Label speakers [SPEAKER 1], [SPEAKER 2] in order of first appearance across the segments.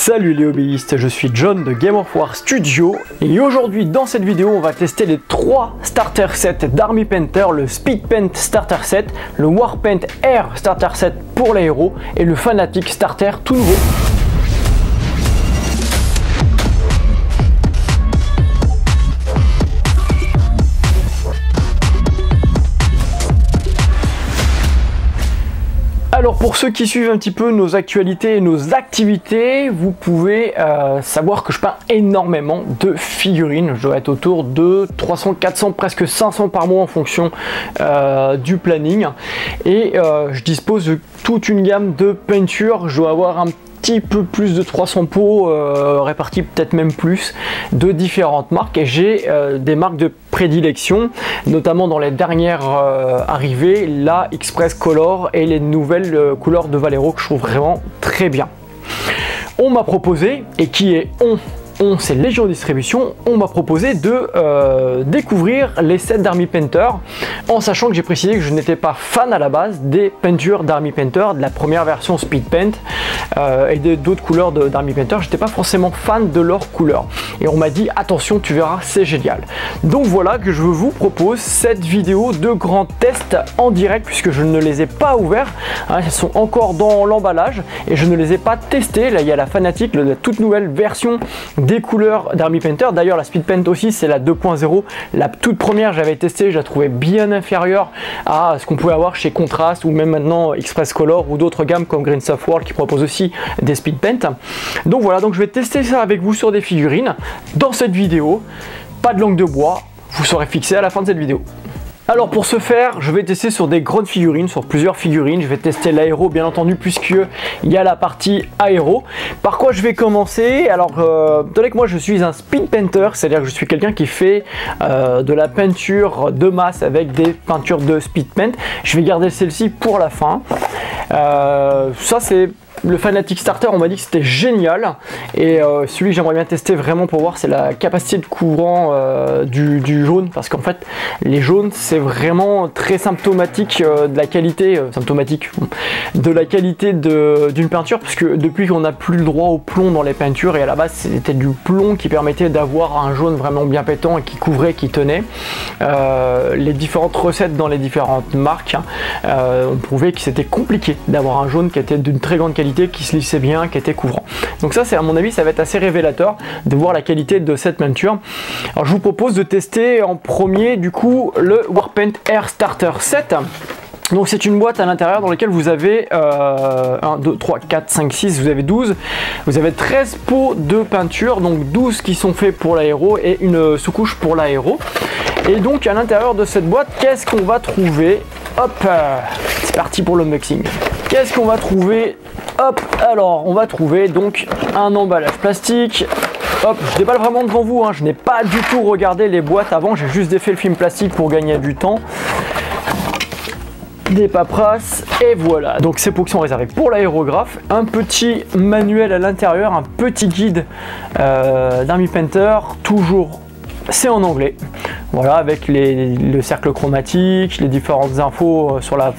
[SPEAKER 1] Salut les hobbyistes, je suis John de Game of War Studio et aujourd'hui dans cette vidéo on va tester les 3 starter sets d'Army Painter, le Speed Paint Starter Set, le Warpaint Air Starter Set pour l'aéro et le Fanatic Starter tout nouveau. Alors pour ceux qui suivent un petit peu nos actualités et nos activités, vous pouvez savoir que je peins énormément de figurines. Je dois être autour de 300, 400, presque 500 par mois en fonction du planning. Et je dispose de toute une gamme de peintures. Je dois avoir un petit peu plus de 300 pots répartis, peut-être même plus, de différentes marques. Et j'ai des marques de prédilection, notamment dans les dernières arrivées, la Express Color et les nouvelles couleurs de Vallejo que je trouve vraiment très bien. On m'a proposé, et qui est on c'est Légion Distribution, on m'a proposé de découvrir les sets d'Army Painter, en sachant que j'ai précisé que je n'étais pas fan à la base des peintures d'Army Painter, de la première version Speed Paint et d'autres couleurs d'Army Painter. J'étais pas forcément fan de leurs couleurs et on m'a dit attention, tu verras, c'est génial. Donc voilà que je vous propose cette vidéo de grand test en direct, puisque je ne les ai pas ouverts, hein, elles sont encore dans l'emballage et je ne les ai pas testés. Là il y a la Fanatic, la toute nouvelle version des couleurs d'Army Painter. D'ailleurs la Speed Paint aussi, c'est la 2.0. La toute première j'avais testé, je la trouvais bien inférieure à ce qu'on pouvait avoir chez Contrast ou même maintenant Express Color ou d'autres gammes comme Green Stuff World qui proposent aussi des Speed Paint. Donc voilà, donc je vais tester ça avec vous sur des figurines dans cette vidéo. Pas de langue de bois, vous serez fixé à la fin de cette vidéo. Alors pour ce faire, je vais tester sur des grandes figurines, sur plusieurs figurines. Je vais tester l'aéro bien entendu, puisqu'il y a la partie aéro. Par quoi je vais commencer? Alors, donnez que moi je suis un speed painter, c'est-à-dire que je suis quelqu'un qui fait de la peinture de masse avec des peintures de speed paint. Je vais garder celle-ci pour la fin. Ça c'est le Fanatic Starter, on m'a dit que c'était génial, et celui que j'aimerais bien tester vraiment pour voir, c'est la capacité de courant du jaune, parce qu'en fait les jaunes c'est vraiment très symptomatique de la qualité d'une peinture, parce que depuis qu'on n'a plus le droit au plomb dans les peintures, et à la base c'était du plomb qui permettait d'avoir un jaune vraiment bien pétant et qui couvrait, qui tenait. Les différentes recettes dans les différentes marques ont prouvé que c'était compliqué d'avoir un jaune qui était d'une très grande qualité, qui se lissait bien, qui était couvrant. Donc ça, c'est à mon avis, ça va être assez révélateur de voir la qualité de cette peinture. Alors je vous propose de tester en premier du coup le Warpaint Air Starter Set. Donc c'est une boîte à l'intérieur dans laquelle vous avez 1, 2, 3, 4, 5, 6, vous avez 12. Vous avez 13 pots de peinture, donc 12 qui sont faits pour l'aéro et une sous-couche pour l'aéro. Et donc à l'intérieur de cette boîte, qu'est-ce qu'on va trouver? Hop, c'est parti pour l'unboxing. Qu'est-ce qu'on va trouver? Hop, alors on va trouver donc un emballage plastique. Hop, je déballe vraiment devant vous, hein. Je n'ai pas du tout regardé les boîtes avant, j'ai juste défait le film plastique pour gagner du temps. Des paperasses, et voilà, donc ces pots qui sont réservés pour l'aérographe, un petit manuel à l'intérieur, un petit guide d'Army Painter, toujours c'est en anglais, voilà, avec le cercle chromatique, les différentes infos sur la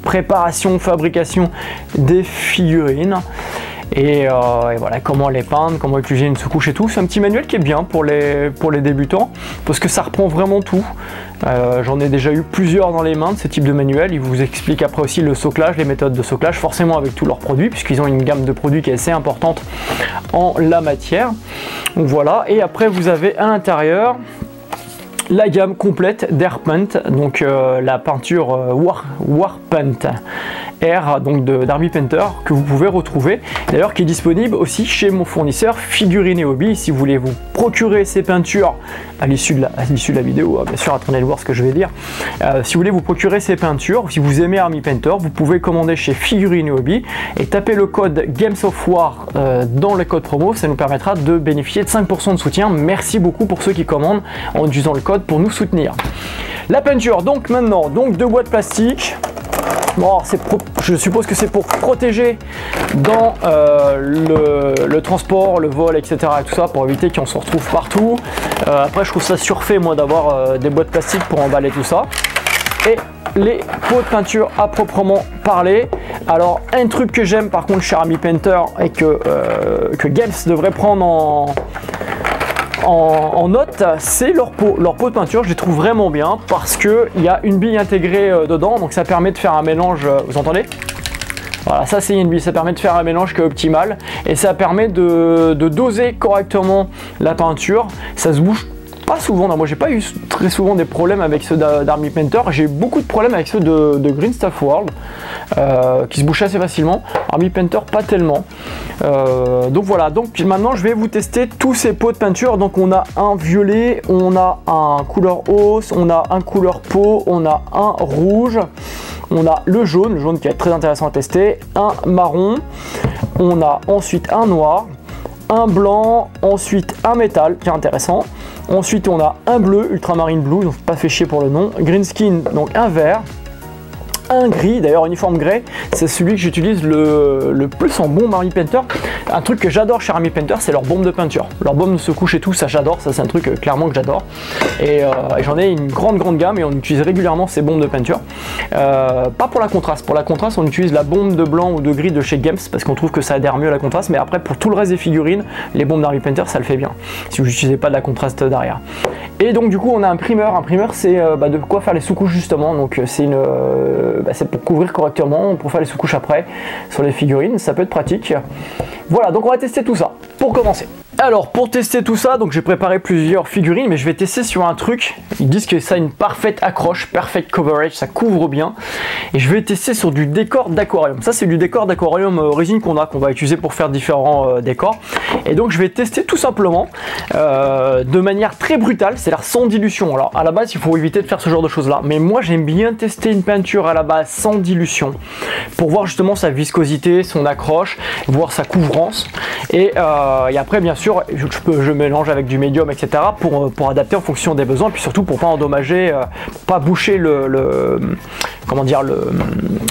[SPEAKER 1] préparation, fabrication des figurines. Et voilà, comment les peindre, comment utiliser une sous-couche et tout. C'est un petit manuel qui est bien pour les débutants, parce que ça reprend vraiment tout. J'en ai déjà eu plusieurs dans les mains de ce type de manuel. Ils vous expliquent après aussi le soclage, les méthodes de soclage, forcément avec tous leurs produits, puisqu'ils ont une gamme de produits qui est assez importante en la matière. Donc voilà, et après vous avez à l'intérieur la gamme complète d'Airpaint, donc la peinture Warpaint Air, donc d'Army Painter, que vous pouvez retrouver, d'ailleurs qui est disponible aussi chez mon fournisseur Figurines et Hobby. Si vous voulez vous procurer ces peintures à l'issue de la vidéo, bien sûr, attendez de voir ce que je vais dire. Si vous voulez vous procurer ces peintures, si vous aimez Army Painter, vous pouvez commander chez Figurines et Hobby et taper le code Games of War dans le code promo, ça nous permettra de bénéficier de 5% de soutien. Merci beaucoup pour ceux qui commandent en utilisant le code pour nous soutenir. La peinture, donc maintenant, donc 2 boîtes plastiques. Bon, je suppose que c'est pour protéger dans le transport, le vol, etc. et tout ça, pour éviter qu'on se retrouve partout. Après, je trouve ça surfait, moi, d'avoir des boîtes plastiques pour emballer tout ça. Et les pots de peinture à proprement parler. Alors un truc que j'aime par contre chez Army Painter et que Games devrait prendre en note, c'est leur pot de peinture. Je les trouve vraiment bien parce qu'il y a une bille intégrée dedans, donc ça permet de faire un mélange, vous entendez? Voilà, ça c'est une bille, ça permet de faire un mélange qui est optimal et ça permet de doser correctement la peinture. Ça se bouge pas souvent, non, moi j'ai pas eu très souvent des problèmes avec ceux d'Army Painter. J'ai eu beaucoup de problèmes avec ceux de Green Stuff World qui se bouchent assez facilement. Army Painter pas tellement. Donc voilà, donc maintenant je vais vous tester tous ces pots de peinture. Donc on a un violet, on a un couleur hausse, on a un couleur peau, on a un rouge, on a le jaune qui est très intéressant à tester, un marron, on a ensuite un noir, un blanc, ensuite un métal qui est intéressant. Ensuite on a un bleu, ultramarine blue, donc pas fait chier pour le nom, green skin, donc un vert, un gris, d'ailleurs uniforme grey, c'est celui que j'utilise le plus en bombe Army Painter. Un truc que j'adore chez Army Painter, c'est leur bombe de peinture. Leur bombe de secouche et tout, ça j'adore, ça c'est un truc clairement que j'adore. Et j'en ai une grande gamme et on utilise régulièrement ces bombes de peinture. Pas pour la contraste, on utilise la bombe de blanc ou de gris de chez Games parce qu'on trouve que ça adhère mieux à la contraste, mais après pour tout le reste des figurines, les bombes d'Army Painter ça le fait bien, si vous n'utilisez pas de la contraste derrière. Et donc du coup on a un primeur c'est de quoi faire les sous-couches justement, donc c'est pour couvrir correctement, pour faire les sous-couches après sur les figurines, ça peut être pratique. Voilà, donc on va tester tout ça pour commencer. Alors pour tester tout ça, donc j'ai préparé plusieurs figurines, mais je vais tester sur un truc. Ils disent que ça a une parfaite accroche, perfect coverage, ça couvre bien. Et je vais tester sur du décor d'aquarium. Ça c'est du décor d'aquarium résine qu'on va utiliser pour faire différents décors. Et donc je vais tester tout simplement de manière très brutale, c'est-à-dire sans dilution. Alors à la base il faut éviter de faire ce genre de choses là, mais moi j'aime bien tester une peinture à la base sans dilution pour voir justement sa viscosité, son accroche, voir sa couvrance. Et après bien sûr je mélange avec du médium etc pour adapter en fonction des besoins et puis surtout pour pas endommager, pas boucher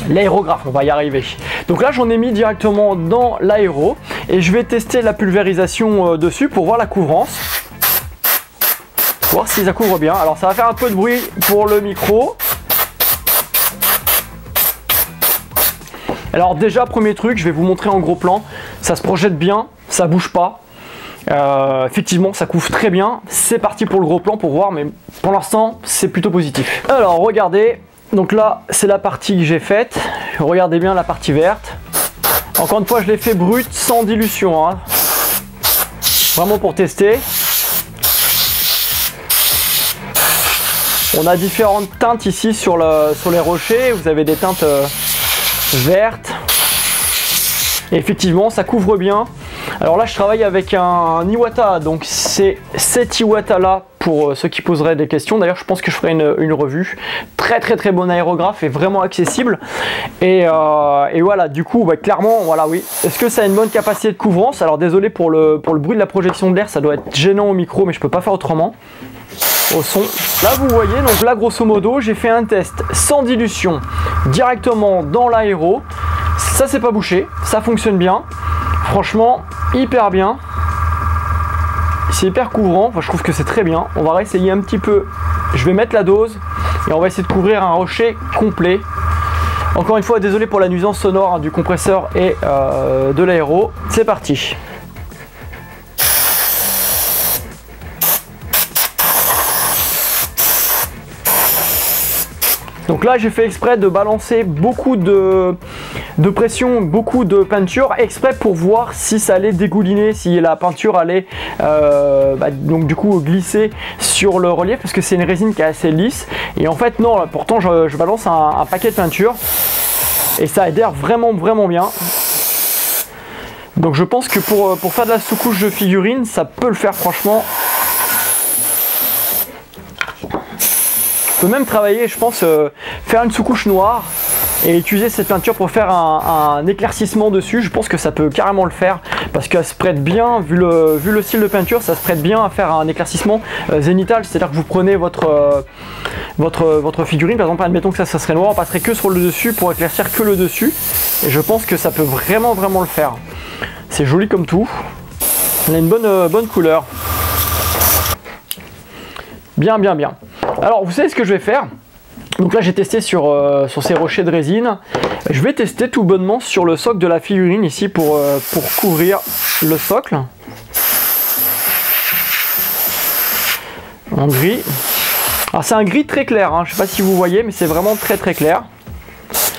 [SPEAKER 1] l'aérographe, on va y arriver. Donc là j'en ai mis directement dans l'aéro et je vais tester la pulvérisation dessus pour voir la couvrance, voir si ça couvre bien. Alors ça va faire un peu de bruit pour le micro. Alors déjà premier truc, je vais vous montrer en gros plan, ça se projette bien, ça bouge pas. Effectivement ça couvre très bien. C'est parti pour le gros plan pour voir, mais pour l'instant c'est plutôt positif. Alors regardez, donc là c'est la partie que j'ai faite, regardez bien la partie verte. Encore une fois je l'ai fait brut sans dilution hein. Vraiment pour tester. On a différentes teintes ici sur les rochers, vous avez des teintes vertes. Et effectivement ça couvre bien. Alors là je travaille avec un Iwata, donc c'est cet Iwata là pour ceux qui poseraient des questions. D'ailleurs je pense que je ferai une revue. Très bon aérographe et vraiment accessible. Et voilà, du coup clairement voilà oui. Est-ce que ça a une bonne capacité de couvrance? Alors désolé pour le bruit de la projection de l'air, ça doit être gênant au micro mais je peux pas faire autrement. Au son, là vous voyez, donc là grosso modo j'ai fait un test sans dilution directement dans l'aéro. Ça c'est pas bouché, ça fonctionne bien. Franchement, hyper bien. C'est hyper couvrant, enfin, je trouve que c'est très bien. On va réessayer un petit peu. Je vais mettre la dose et on va essayer de couvrir un rocher complet. Encore une fois, désolé pour la nuisance sonore hein, du compresseur et de l'aéro. C'est parti. Donc là j'ai fait exprès de balancer beaucoup de pression, beaucoup de peinture, exprès pour voir si ça allait dégouliner, si la peinture allait donc du coup glisser sur le relief, parce que c'est une résine qui est assez lisse. Et en fait non, pourtant je balance un paquet de peinture et ça adhère vraiment bien. Donc je pense que pour faire de la sous-couche de figurine, ça peut le faire franchement. On peut même travailler, je pense, faire une sous-couche noire et utiliser cette peinture pour faire un éclaircissement dessus. Je pense que ça peut carrément le faire parce qu'elle se prête bien, vu le style de peinture, ça se prête bien à faire un éclaircissement zénital. C'est-à-dire que vous prenez votre figurine, par exemple, admettons que ça serait noir, on passerait que sur le dessus pour éclaircir que le dessus. Et je pense que ça peut vraiment le faire. C'est joli comme tout. On a une bonne couleur. Bien. Alors vous savez ce que je vais faire? Donc là j'ai testé sur ces rochers de résine. Je vais tester tout bonnement sur le socle de la figurine ici pour couvrir le socle. En gris. Alors c'est un gris très clair, hein. Je ne sais pas si vous voyez, mais c'est vraiment très très clair.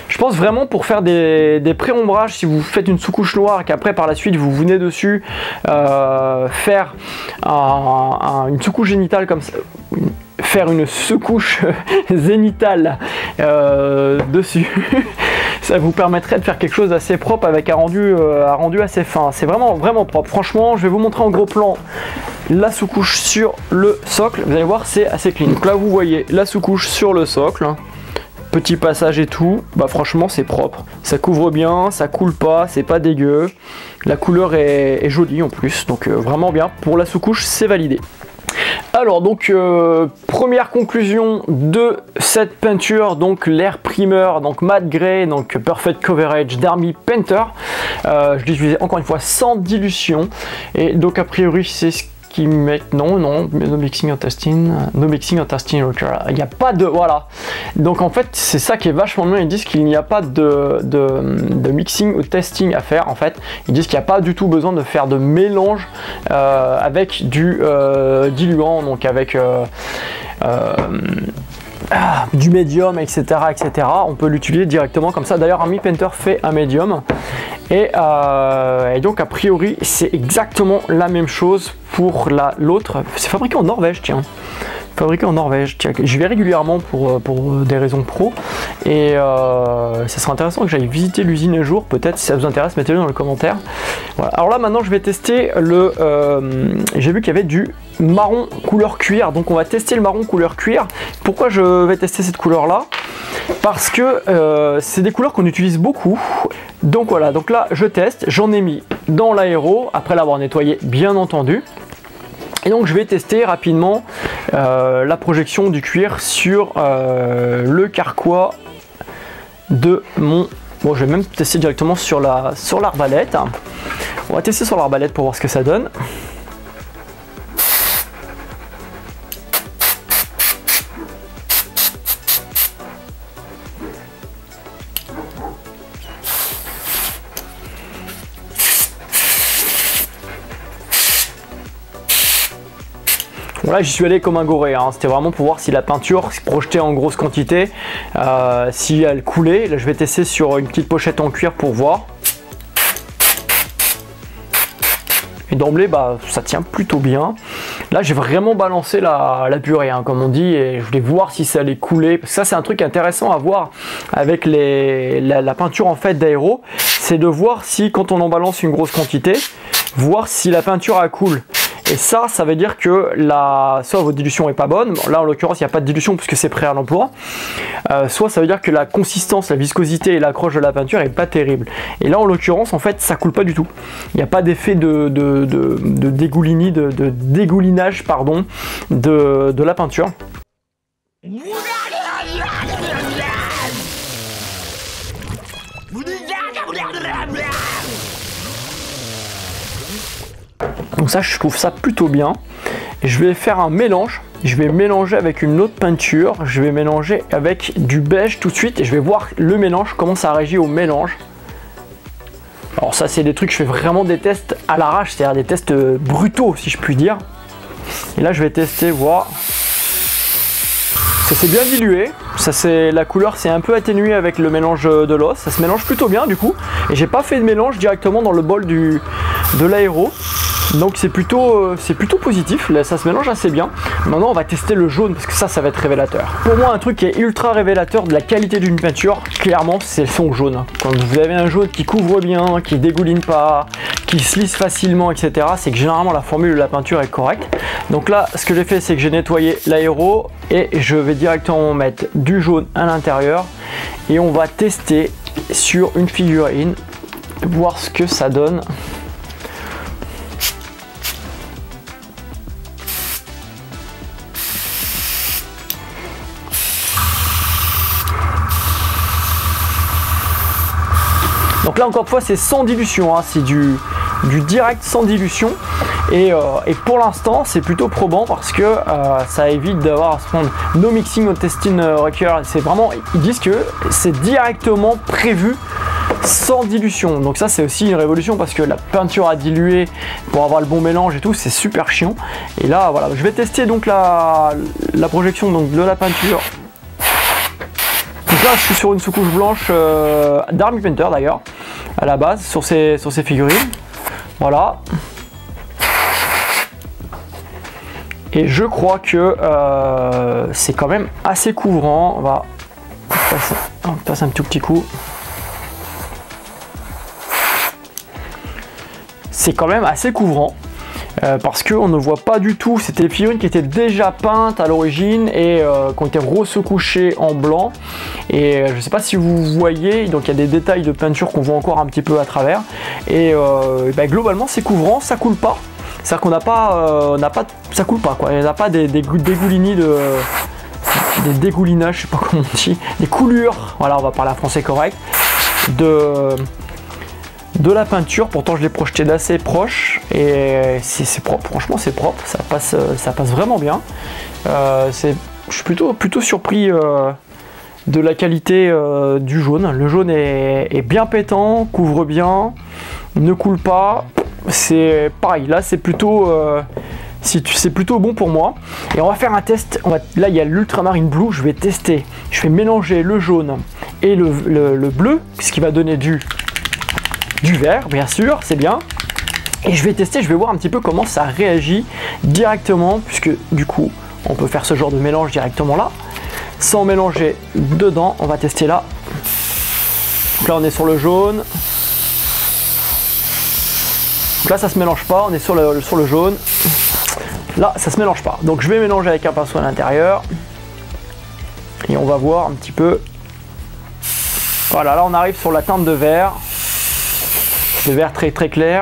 [SPEAKER 1] Je pense vraiment pour faire des pré-ombrages, si vous faites une sous-couche noire et qu'après par la suite vous venez dessus faire une sous-couche génitale comme ça, faire une sous-couche zénitale dessus, ça vous permettrait de faire quelque chose d'assez propre avec un rendu assez fin. C'est vraiment vraiment propre. Franchement, je vais vous montrer en gros plan la sous-couche sur le socle. Vous allez voir, c'est assez clean. Donc là vous voyez la sous-couche sur le socle. Petit passage et tout, bah franchement c'est propre, ça couvre bien, ça coule pas, c'est pas dégueu, la couleur est jolie en plus, donc vraiment bien, pour la sous-couche c'est validé. Alors donc première conclusion de cette peinture, donc l'air primer, donc matte grey, donc perfect coverage d'Army Painter. Je l'utilisais encore une fois sans dilution, et donc a priori c'est ce qui met no mixing or testing, no mixing or testing, il n'y a pas de, voilà, donc en fait c'est ça qui est vachement bien. Ils disent qu'il n'y a pas de mixing ou testing à faire. En fait ils disent qu'il n'y a pas du tout besoin de faire de mélange avec du diluant, donc avec du médium, etc., etc. On peut l'utiliser directement comme ça. D'ailleurs Army Painter fait un médium et donc a priori c'est exactement la même chose pour l'autre. C'est fabriqué en Norvège, tiens. Fabriqué en Norvège. Tiens, j'y vais régulièrement pour des raisons pro, et ça serait intéressant que j'aille visiter l'usine un jour, peut-être. Si ça vous intéresse, mettez-le dans les commentaires. Voilà. Alors là maintenant je vais tester le j'ai vu qu'il y avait du marron couleur cuir, donc on va tester le marron couleur cuir. Pourquoi je vais tester cette couleur là? Parce que c'est des couleurs qu'on utilise beaucoup. Donc voilà, donc là je teste, j'en ai mis dans l'aéro après l'avoir nettoyé bien entendu. Et donc je vais tester rapidement la projection du cuir sur le carquois de mon... Bon, je vais même tester directement sur l'arbalète. On va tester sur l'arbalète pour voir ce que ça donne. Là j'y suis allé comme un goré, hein. C'était vraiment pour voir si la peinture se projetait en grosse quantité, si elle coulait. Là je vais tester sur une petite pochette en cuir pour voir. Et d'emblée bah, ça tient plutôt bien. Là j'ai vraiment balancé la purée, hein, comme on dit, et je voulais voir si ça allait couler. Parce que ça c'est un truc intéressant à voir avec la peinture en fait d'aéro, c'est de voir si quand on en balance une grosse quantité, voir si la peinture elle coule. Et ça veut dire que soit votre dilution est pas bonne, bon, là en l'occurrence il n'y a pas de dilution puisque c'est prêt à l'emploi, soit ça veut dire que la consistance, la viscosité et l'accroche de la peinture est pas terrible. Et là en l'occurrence en fait ça coule pas du tout. Il n'y a pas d'effet de dégoulinage pardon, de la peinture. Donc ça je trouve ça plutôt bien. Et je vais faire un mélange. Je vais mélanger avec une autre peinture. Je vais mélanger avec du beige tout de suite. Et je vais voir le mélange, comment ça réagit au mélange. Alors ça c'est des trucs, je fais vraiment des tests à l'arrache. C'est-à-dire des tests brutaux si je puis dire. Et là je vais tester, voir. Ça s'est bien dilué. La couleur s'est un peu atténuée avec le mélange de l'os. Ça se mélange plutôt bien du coup. Et j'ai pas fait de mélange directement dans le bol de l'aéro. Donc c'est plutôt positif, là, ça se mélange assez bien. Maintenant on va tester le jaune parce que ça va être révélateur. Pour moi un truc qui est ultra révélateur de la qualité d'une peinture, clairement c'est son jaune. Quand vous avez un jaune qui couvre bien, qui dégouline pas, qui se lisse facilement, etc., c'est que généralement la formule de la peinture est correcte. Donc là ce que j'ai fait c'est que j'ai nettoyé l'aéro et je vais directement mettre du jaune à l'intérieur et on va tester sur une figurine, voir ce que ça donne. Donc là encore une fois c'est sans dilution, hein, c'est du du direct sans dilution. Et pour l'instant, c'est plutôt probant parce que ça évite d'avoir à se prendre no mixing, no testing recur. C'est vraiment, ils disent que c'est directement prévu sans dilution. Donc ça, c'est aussi une révolution parce que la peinture à diluer pour avoir le bon mélange et tout, c'est super chiant. Et là, voilà, je vais tester donc la projection donc, de la peinture. Donc là, je suis sur une sous-couche blanche d'Army Painter d'ailleurs, à la base, sur ces figurines. Voilà. Et je crois que c'est quand même assez couvrant. On va passer un tout petit coup. C'est quand même assez couvrant. Parce qu'on ne voit pas du tout, c'était des figurines qui étaient déjà peintes à l'origine et qui ont été resoucouchées en blanc. Et je ne sais pas si vous voyez, donc il y a des détails de peinture qu'on voit encore un petit peu à travers. Et globalement c'est couvrant, ça coule pas. C'est-à-dire qu'on n'a pas, ça coule pas quoi. Il n'y a pas des dégoulinis des dégoulinages, je sais pas comment on dit, des coulures. Voilà, on va parler en français correct de la peinture. Pourtant je l'ai projeté d'assez proche et c'est propre, franchement c'est propre, ça passe vraiment bien. Je suis plutôt surpris de la qualité du jaune. Le jaune est bien pétant, couvre bien, ne coule pas. C'est pareil, là c'est plutôt bon pour moi. Et on va faire un test. Là il y a l'ultramarine blue, je vais tester, je vais mélanger le jaune et le bleu, ce qui va donner du vert, bien sûr, c'est bien. Et je vais tester, je vais voir un petit peu comment ça réagit directement, puisque du coup, on peut faire ce genre de mélange directement là, sans mélanger dedans. On va tester là. Donc là, on est sur le jaune. Donc là, ça se mélange pas, on est sur le jaune. Là, ça se mélange pas. Donc je vais mélanger avec un pinceau à l'intérieur. Et on va voir un petit peu. Voilà, là, on arrive sur la teinte de vert. Le vert très très clair.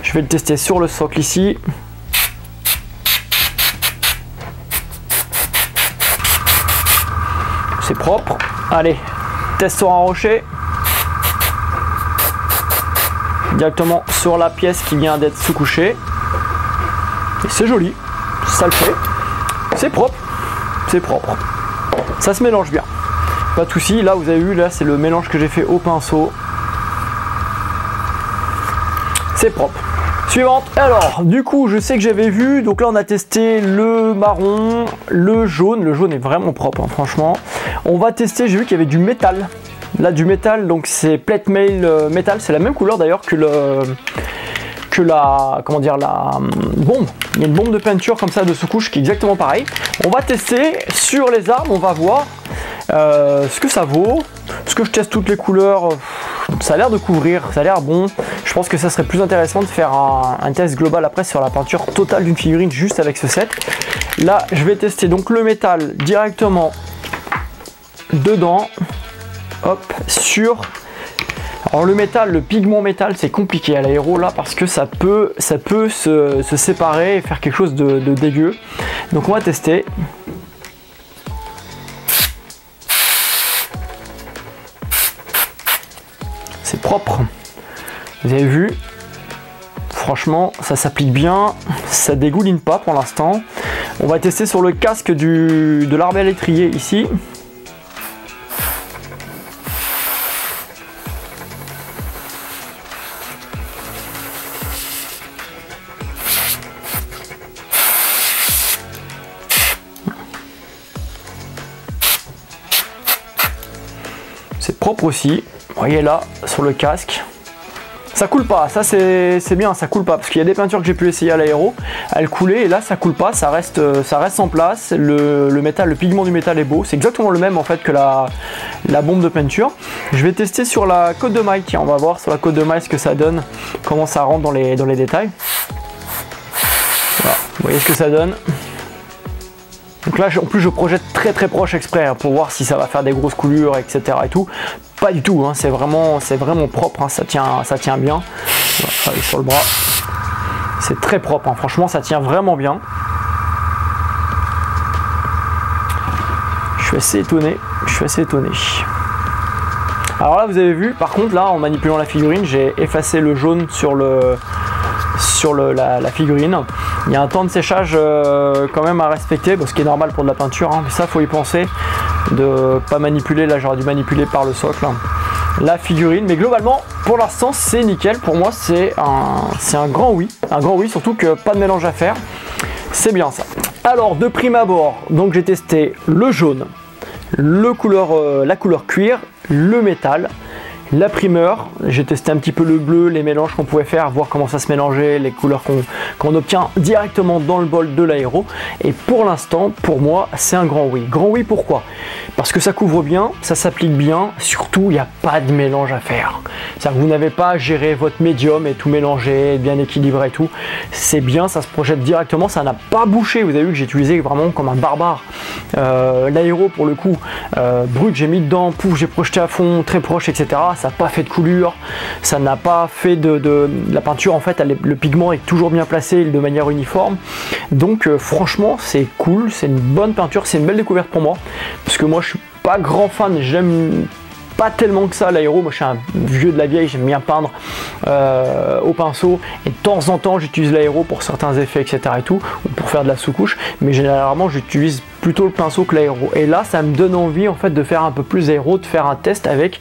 [SPEAKER 1] Je vais le tester sur le socle ici. C'est propre. Allez, test sur un rocher. Directement sur la pièce qui vient d'être sous-couchée. Et c'est joli. Ça le fait. C'est propre. C'est propre. Ça se mélange bien. Pas de souci. Là, vous avez vu, là, c'est le mélange que j'ai fait au pinceau. C'est propre. Suivante. Alors, du coup, je sais que j'avais vu. Donc là, on a testé le marron, le jaune. Le jaune est vraiment propre, hein, franchement. On va tester. J'ai vu qu'il y avait du métal. Là, du métal. Donc c'est plate mail métal. C'est la même couleur d'ailleurs que la bombe. Il y a une bombe de peinture comme ça de sous-couche qui est exactement pareil. On va tester sur les armes. On va voir ce que ça vaut. Est-ce que je teste toutes les couleurs? Ça a l'air de couvrir, ça a l'air bon. Je pense que ça serait plus intéressant de faire un test global après sur la peinture totale d'une figurine juste avec ce set. Là, je vais tester donc le métal directement dedans. Hop, sur... Alors le métal, le pigment métal, c'est compliqué à l'aéro là parce que ça peut se séparer et faire quelque chose de dégueu. Donc on va tester. C'est propre. Vous avez vu, franchement ça s'applique bien, ça dégouline pas pour l'instant. On va tester sur le casque de l'arbre électrier ici. C'est propre aussi, vous voyez là sur le casque. Ça coule pas, ça c'est bien, ça coule pas parce qu'il y a des peintures que j'ai pu essayer à l'aéro, elles coulaient et là ça coule pas, ça reste en place. Le métal, le pigment du métal est beau, c'est exactement le même en fait que la bombe de peinture. Je vais tester sur la côte de maille, tiens on va voir sur la côte de maille ce que ça donne, comment ça rentre dans les détails. Voilà, vous voyez ce que ça donne. Donc là en plus je projette très proche exprès hein, pour voir si ça va faire des grosses coulures etc et tout. Pas du tout, hein, c'est vraiment propre, hein, ça tient bien. On va aller sur le bras. C'est très propre, hein, franchement ça tient vraiment bien. Je suis assez étonné. Alors là vous avez vu, par contre là en manipulant la figurine, j'ai effacé le jaune sur le sur la figurine. Il y a un temps de séchage quand même à respecter, ce qui est normal pour de la peinture, hein, mais ça faut y penser, de pas manipuler. Là j'aurais dû manipuler par le socle la figurine, mais globalement pour l'instant c'est nickel. Pour moi c'est un grand oui, surtout que pas de mélange à faire, c'est bien ça. Alors de prime abord, donc j'ai testé le jaune, la couleur cuir, le métal, la primeur, j'ai testé un petit peu le bleu, les mélanges qu'on pouvait faire, voir comment ça se mélangeait, les couleurs qu'on obtient directement dans le bol de l'aéro. Et pour l'instant, pour moi, c'est un grand oui. Grand oui, pourquoi? Parce que ça couvre bien, ça s'applique bien, surtout il n'y a pas de mélange à faire. C'est-à-dire que vous n'avez pas à gérer votre médium et tout mélanger, bien équilibré et tout. C'est bien, ça se projette directement, ça n'a pas bouché. Vous avez vu que j'ai utilisé vraiment comme un barbare. L'aéro pour le coup, brut, j'ai mis dedans, pouf, j'ai projeté à fond, très proche, etc. Ça n'a pas fait de coulure, ça n'a pas fait de la peinture, en fait le pigment est toujours bien placé de manière uniforme, donc franchement c'est cool, c'est une bonne peinture, c'est une belle découverte pour moi, parce que moi je suis pas grand fan, j'aime pas tellement que ça l'aéro, moi je suis un vieux de la vieille, j'aime bien peindre au pinceau, et de temps en temps j'utilise l'aéro pour certains effets, etc. et tout, ou pour faire de la sous-couche, mais généralement j'utilise plutôt le pinceau que l'aéro, et là ça me donne envie en fait de faire un peu plus d'aéro, de faire un test avec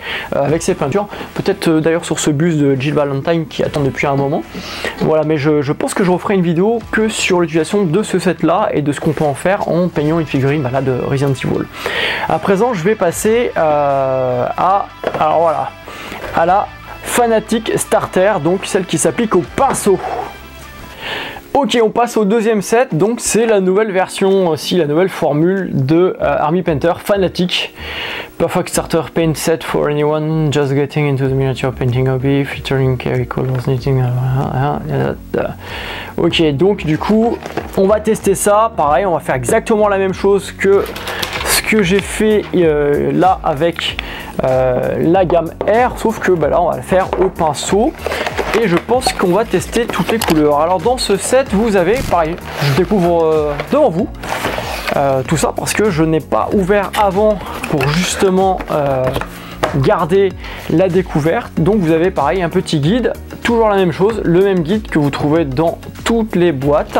[SPEAKER 1] ces peintures, peut-être d'ailleurs sur ce buste de Jill Valentine qui attend depuis un moment. Voilà, mais je pense que je referai une vidéo que sur l'utilisation de ce set là et de ce qu'on peut en faire en peignant une figurine là, de Resident Evil. À présent je vais passer à la Fanatec Starter, donc celle qui s'applique au pinceau. Ok, on passe au deuxième set, donc c'est la nouvelle version aussi, la nouvelle formule de Army Painter Fanatec Perfect Starter Paint Set for anyone just getting into the miniature painting hobby, featuring carry colors, knitting. Ok, donc du coup, on va tester ça. Pareil, on va faire exactement la même chose que ce que j'ai fait là avec la gamme R, sauf que là, on va le faire au pinceau. Et je pense qu'on va tester toutes les couleurs. Alors dans ce set, vous avez, pareil, je découvre devant vous tout ça parce que je n'ai pas ouvert avant pour justement garder la découverte. Donc vous avez pareil un petit guide, toujours la même chose, le même guide que vous trouvez dans toutes les boîtes.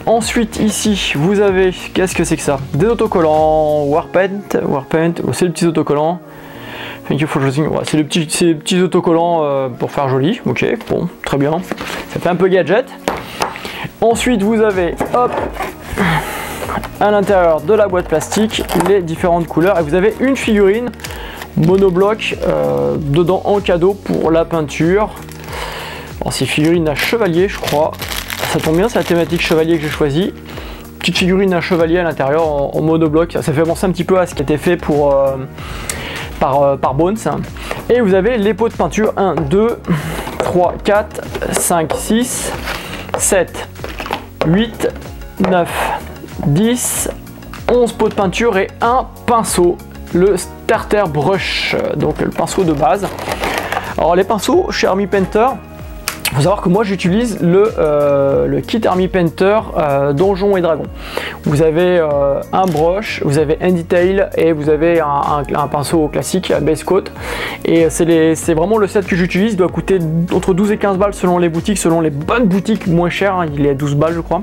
[SPEAKER 1] Ensuite ici vous avez, qu'est-ce que c'est que ça? Des autocollants Warpaint, c'est les petits autocollants. Thank you for choosing. Ouais, c'est les petits autocollants pour faire joli. Ok, bon, très bien. Ça fait un peu gadget. Ensuite, vous avez, hop, à l'intérieur de la boîte plastique, les différentes couleurs. Et vous avez une figurine monobloc dedans en cadeau pour la peinture. Bon, c'est figurine à chevalier, je crois. Ça tombe bien, c'est la thématique chevalier que j'ai choisi. Petite figurine à chevalier à l'intérieur en monobloc. Ça fait penser un petit peu à ce qui a été fait pour... par Bones. Et vous avez les pots de peinture 1, 2, 3, 4, 5, 6, 7, 8, 9, 10, 11 pots de peinture et un pinceau, le Starter Brush, donc le pinceau de base. Alors les pinceaux chez Army Painter, il faut savoir que moi j'utilise le kit Army Painter Donjons et Dragons. Vous avez un brush, vous avez un detail et vous avez un pinceau classique base coat. Et c'est vraiment le set que j'utilise. Il doit coûter entre 12 et 15 balles selon les boutiques, selon les bonnes boutiques moins chères. Hein, il est à 12 balles je crois.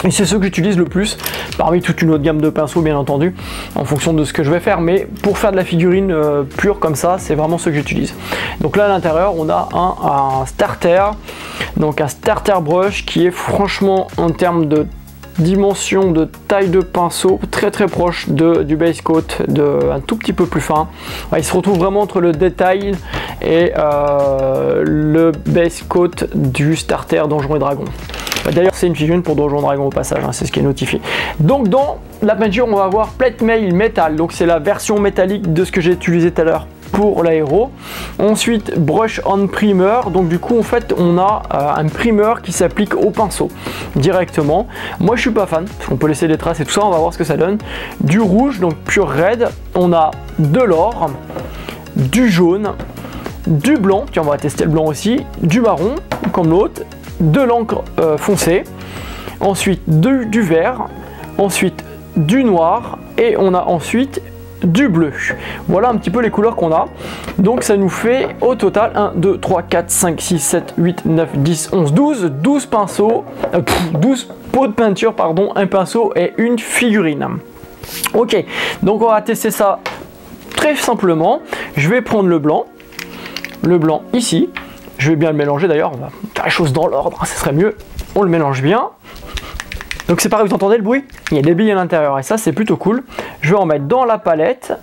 [SPEAKER 1] Et c'est ce que j'utilise le plus, parmi toute une autre gamme de pinceaux bien entendu, en fonction de ce que je vais faire. Mais pour faire de la figurine pure comme ça, c'est vraiment ce que j'utilise. Donc là à l'intérieur, on a un starter, donc un starter brush qui est franchement en termes de dimension, de taille de pinceau, très proche du base coat, un tout petit peu plus fin. Il se retrouve vraiment entre le détail et le base coat du starter Donjons et Dragons. D'ailleurs c'est une figurine pour Donjons et Dragons au passage, hein, c'est ce qui est notifié. Donc dans la peinture on va avoir plate mail métal, donc c'est la version métallique de ce que j'ai utilisé tout à l'heure pour l'aéro. Ensuite brush on primer, donc du coup en fait on a un primer qui s'applique au pinceau directement. Moi je suis pas fan, parce qu'on peut laisser des traces et tout ça, on va voir ce que ça donne. Du rouge, donc pure red, on a de l'or, du jaune, du blanc, tiens on va tester le blanc aussi, du marron comme l'autre, de l'encre foncée, ensuite du vert, ensuite du noir, et on a ensuite du bleu. Voilà un petit peu les couleurs qu'on a. Donc ça nous fait au total 1, 2, 3, 4, 5, 6, 7, 8, 9, 10, 11, 12 pinceaux, 12 pots de peinture, pardon, un pinceau et une figurine. Ok, donc on va tester ça très simplement. Je vais prendre le blanc ici. Je vais bien le mélanger d'ailleurs, on va faire les choses dans l'ordre, ça serait mieux. On le mélange bien. Donc c'est pareil, vous entendez le bruit? Il y a des billes à l'intérieur et ça c'est plutôt cool. Je vais en mettre dans la palette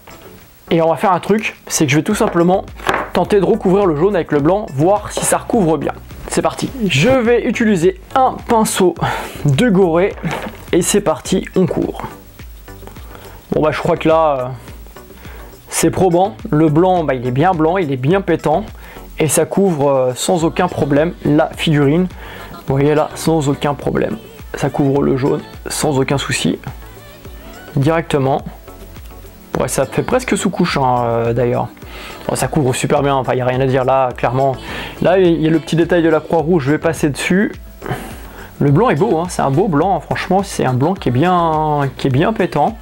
[SPEAKER 1] et on va faire un truc, c'est que je vais tout simplement tenter de recouvrir le jaune avec le blanc, voir si ça recouvre bien. C'est parti. Je vais utiliser un pinceau de Gorée et c'est parti, on court. Bon bah je crois que là c'est probant. Le blanc, bah, il est bien blanc, il est bien pétant et ça couvre sans aucun problème la figurine. Vous voyez là, sans aucun problème. Ça couvre le jaune sans aucun souci. Directement. Ouais, ça fait presque sous-couche hein, d'ailleurs. Bon, ça couvre super bien, enfin il n'y a rien à dire là, clairement. Là il y a le petit détail de la croix rouge, je vais passer dessus. Le blanc est beau, hein, c'est un beau blanc, hein. Franchement c'est un blanc qui est bien pétant.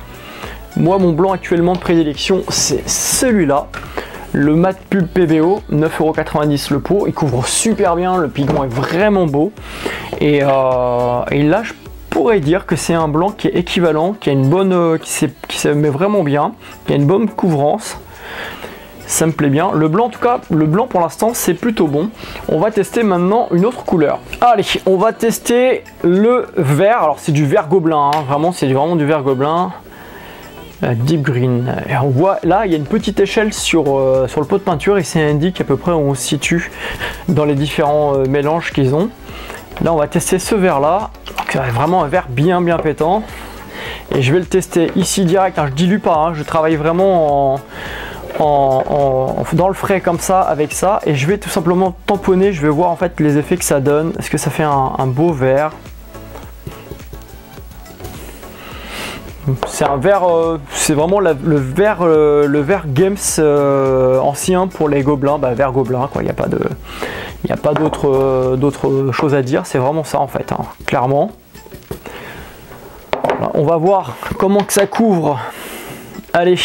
[SPEAKER 1] Moi mon blanc actuellement de prédilection c'est celui-là. Le Mat Pub PVO, 9,90 € le pot, il couvre super bien, le pigment est vraiment beau. Et là je pourrais dire que c'est un blanc qui est équivalent, qui a une bonne, qui se met vraiment bien, qui a une bonne couvrance. Ça me plaît bien. Le blanc en tout cas, le blanc pour l'instant c'est plutôt bon. On va tester maintenant une autre couleur. Allez, on va tester le vert. Alors c'est du vert gobelin, hein. Vraiment c'est vraiment du vert gobelin. Deep green. Et on voit là il y a une petite échelle sur le pot de peinture et ça indique à peu près où on se situe dans les différents mélanges qu'ils ont. Là on va tester ce vert là, c'est vraiment un vert bien pétant et je vais le tester ici direct, hein. Je dilue pas, hein. Je travaille vraiment dans le frais comme ça avec ça et je vais tout simplement tamponner, je vais voir en fait les effets que ça donne. Est-ce que ça fait un beau vert? C'est un vert, c'est vraiment le vert Games ancien pour les gobelins, bah, vert gobelin quoi, il n'y a pas d'autre chose à dire, c'est vraiment ça en fait, hein, clairement. Voilà, on va voir comment que ça couvre. Allez,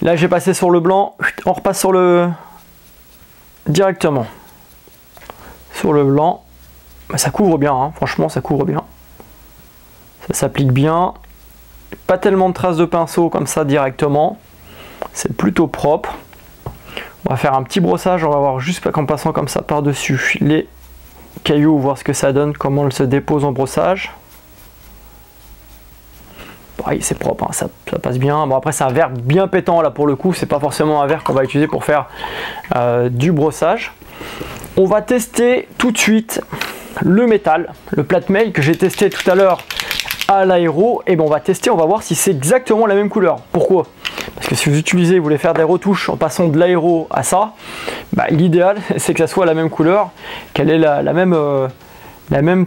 [SPEAKER 1] là j'ai passé sur le blanc, on repasse sur le directement. Sur le blanc, bah, ça couvre bien, hein, franchement ça couvre bien. Ça s'applique bien. Pas tellement de traces de pinceau comme ça directement, c'est plutôt propre. On va faire un petit brossage, on va voir juste en passant comme ça par dessus les cailloux, voir ce que ça donne, comment elle se dépose en brossage. Pareil, c'est propre, hein, ça passe bien. Bon après c'est un vert bien pétant là pour le coup, c'est pas forcément un vert qu'on va utiliser pour faire du brossage. On va tester tout de suite le métal, le plate mail que j'ai testé tout à l'heure à l'aéro, et ben on va tester, on va voir si c'est exactement la même couleur. Pourquoi? Parce que si vous voulez faire des retouches en passant de l'aéro à ça, bah, l'idéal c'est que ça soit la même couleur, qu'elle ait la même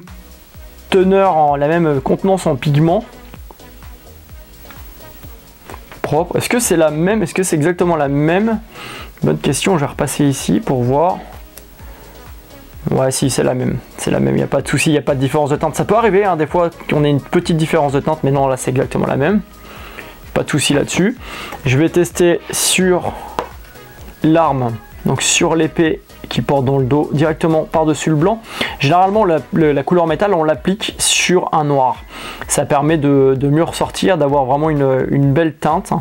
[SPEAKER 1] teneur, la même contenance en pigment propre. Est-ce que c'est la même? Est-ce que c'est exactement la même? Bonne question, je vais repasser ici pour voir. Ouais, si, c'est la même, il n'y a pas de souci, il n'y a pas de différence de teinte. Ça peut arriver, hein, des fois qu'on ait une petite différence de teinte, mais non, là c'est exactement la même. Pas de souci là-dessus. Je vais tester sur l'arme, donc sur l'épée qui porte dans le dos, directement par-dessus le blanc. Généralement, la couleur métal, on l'applique sur un noir. Ça permet de mieux ressortir, d'avoir vraiment une belle teinte.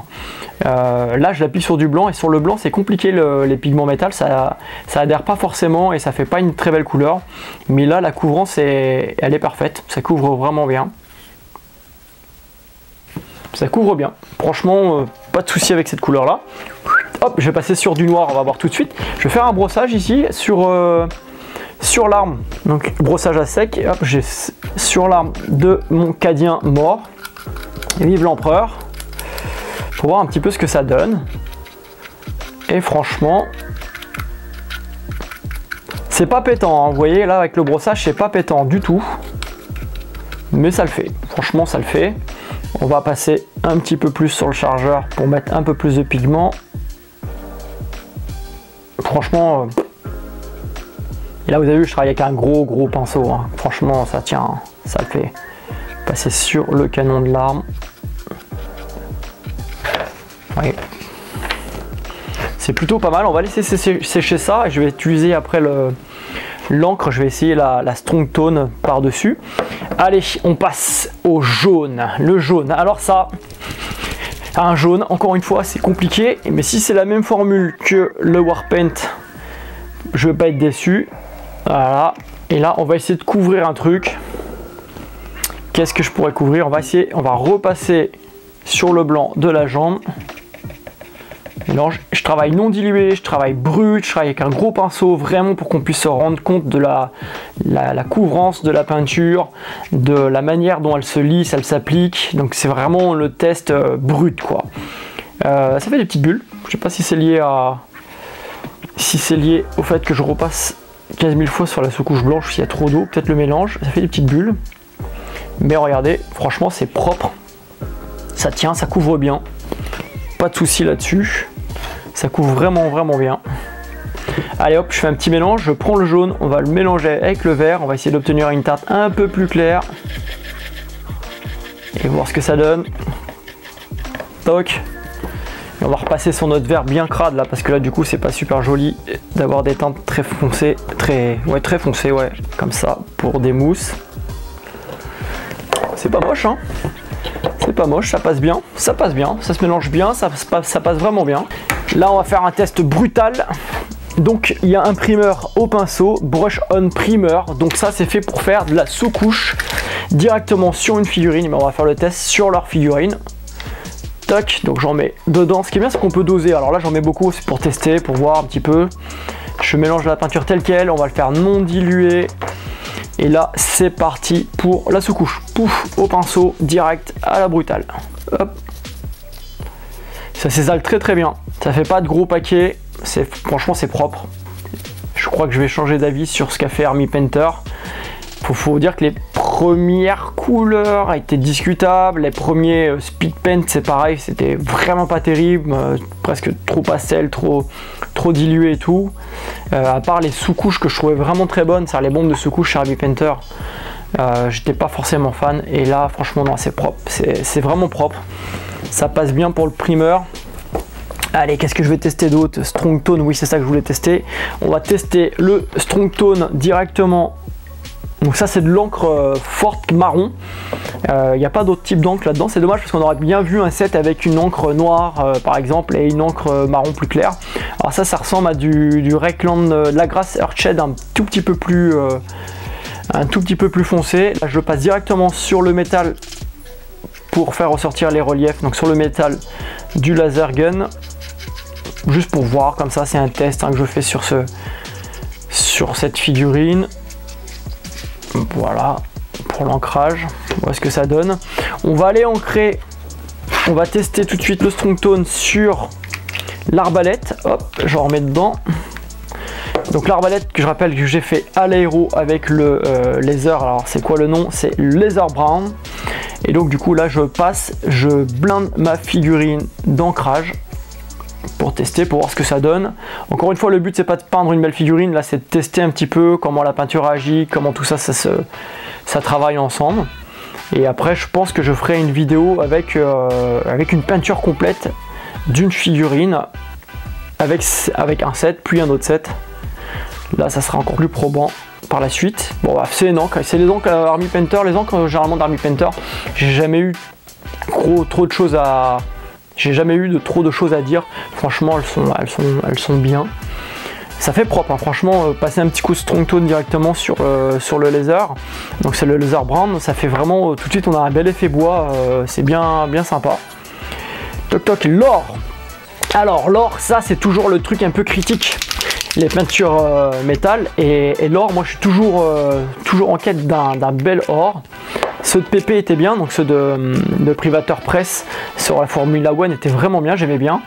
[SPEAKER 1] Là, je l'applique sur du blanc, et sur le blanc, c'est compliqué, les pigments métal, ça adhère pas forcément, et ça fait pas une très belle couleur. Mais là, la couvrance, elle est parfaite, ça couvre vraiment bien. Ça couvre bien. Franchement, pas de souci avec cette couleur-là. Hop, je vais passer sur du noir, on va voir tout de suite. Je vais faire un brossage ici sur l'arme. Donc brossage à sec, et hop, j'ai sur l'arme de mon cadien mort. Et vive l'empereur. Pour voir un petit peu ce que ça donne. Et franchement, c'est pas pétant, hein. Vous voyez là avec le brossage, c'est pas pétant du tout. Mais ça le fait. Franchement, ça le fait. On va passer un petit peu plus sur le chargeur pour mettre un peu plus de pigment. Franchement, et là vous avez vu, je travaille avec un gros pinceau, hein. Franchement ça tient, hein. Ça le fait. Passer sur le canon de l'arme. Ouais. C'est plutôt pas mal. On va laisser sécher ça et je vais utiliser après l'encre. Je vais essayer la Strong Tone par-dessus. Allez, on passe au jaune. Le jaune. Alors ça, un jaune, encore une fois, c'est compliqué. Mais si c'est la même formule que le Warpaint, je ne vais pas être déçu. Voilà. Et là, on va essayer de couvrir un truc. Qu'est-ce que je pourrais couvrir? On va repasser sur le blanc de la jambe. Mélange. Je travaille non dilué, je travaille brut, je travaille avec un gros pinceau, vraiment pour qu'on puisse se rendre compte de la couvrance de la peinture, de la manière dont elle se lisse, elle s'applique. Donc c'est vraiment le test brut, quoi. Ça fait des petites bulles. Je sais pas si c'est lié au fait que je repasse 15 000 fois sur la sous-couche blanche s'il y a trop d'eau, peut-être le mélange. Ça fait des petites bulles. Mais regardez, franchement c'est propre. Ça tient, ça couvre bien. Pas de souci là-dessus. Ça couvre vraiment bien. Allez hop, je fais un petit mélange. Je prends le jaune, on va le mélanger avec le vert. On va essayer d'obtenir une teinte un peu plus claire. Et voir ce que ça donne. Toc. Et on va repasser sur notre vert bien crade là, parce que là du coup c'est pas super joli d'avoir des teintes très foncées. Très foncées, ouais. Comme ça, pour des mousses. C'est pas moche, hein. C'est pas moche, ça passe bien, ça se mélange bien, ça passe vraiment bien. Là on va faire un test brutal. Donc il y a un primer au pinceau, brush on primer. Donc ça c'est fait pour faire de la sous-couche directement sur une figurine. Mais on va faire le test sur leur figurine. Toc, donc j'en mets dedans. Ce qui est bien c'est qu'on peut doser. Alors là j'en mets beaucoup, c'est pour tester, pour voir un petit peu. Je mélange la peinture telle quelle, on va le faire non dilué. Et là, c'est parti pour la sous-couche. Pouf, au pinceau, direct à la brutale. Hop. Ça s'ésale très bien. Ça fait pas de gros paquets. Franchement, c'est propre. Je crois que je vais changer d'avis sur ce qu'a fait Army Painter. Faut dire que les premières couleurs étaient discutables. Les premiers speed paint, c'est pareil, c'était vraiment pas terrible. Presque trop pastel, trop dilué et tout. À part les sous-couches que je trouvais vraiment très bonnes, c'est-à-dire les bombes de sous-couches chez Army Painter. J'étais pas forcément fan. Et là, franchement, non, c'est propre. C'est vraiment propre. Ça passe bien pour le primer. Allez, qu'est-ce que je vais tester d'autre? Strong Tone, oui, c'est ça que je voulais tester. On va tester le Strong Tone directement. Donc ça c'est de l'encre forte marron. Il n'y a pas d'autre type d'encre là-dedans. C'est dommage parce qu'on aurait bien vu un set avec une encre noire par exemple et une encre marron plus claire. Alors ça ressemble à du Rexland Lagrasse Earthshade un tout petit peu plus foncé. Là je passe directement sur le métal pour faire ressortir les reliefs. Donc sur le métal du laser gun. Juste pour voir comme ça, c'est un test que je fais sur cette figurine. Voilà, pour l'ancrage, on voit ce que ça donne. On va aller ancrer, on va tester tout de suite le Strong Tone sur l'arbalète. Hop, j'en remets dedans. Donc l'arbalète, que je rappelle que j'ai fait à l'aéro avec le laser. Alors c'est quoi le nom? C'est Laser Brown. Et donc du coup là je blinde ma figurine d'ancrage pour tester, pour voir ce que ça donne. Encore une fois, le but c'est pas de peindre une belle figurine, là c'est de tester un petit peu comment la peinture agit, comment tout ça ça travaille ensemble. Et après je pense que je ferai une vidéo avec une peinture complète d'une figurine avec un set puis un autre set. Là ça sera encore plus probant par la suite. Bon bah, c'est les encres Army Painter, les encres généralement d'Army Painter, j'ai jamais eu trop de choses à... J'ai jamais eu trop de choses à dire. Franchement, elles sont bien. Ça fait propre, hein. Franchement, passer un petit coup de Strong Tone directement sur le laser. Donc c'est le laser brown. Ça fait vraiment tout de suite, on a un bel effet bois. C'est bien sympa. Toc toc, l'or. Alors l'or, ça c'est toujours le truc un peu critique. Les peintures métal et l'or, moi je suis toujours en quête d'un bel or. Ceux de PP étaient bien, donc ceux de Privateur Press sur la Formula One étaient vraiment bien, j'aimais bien.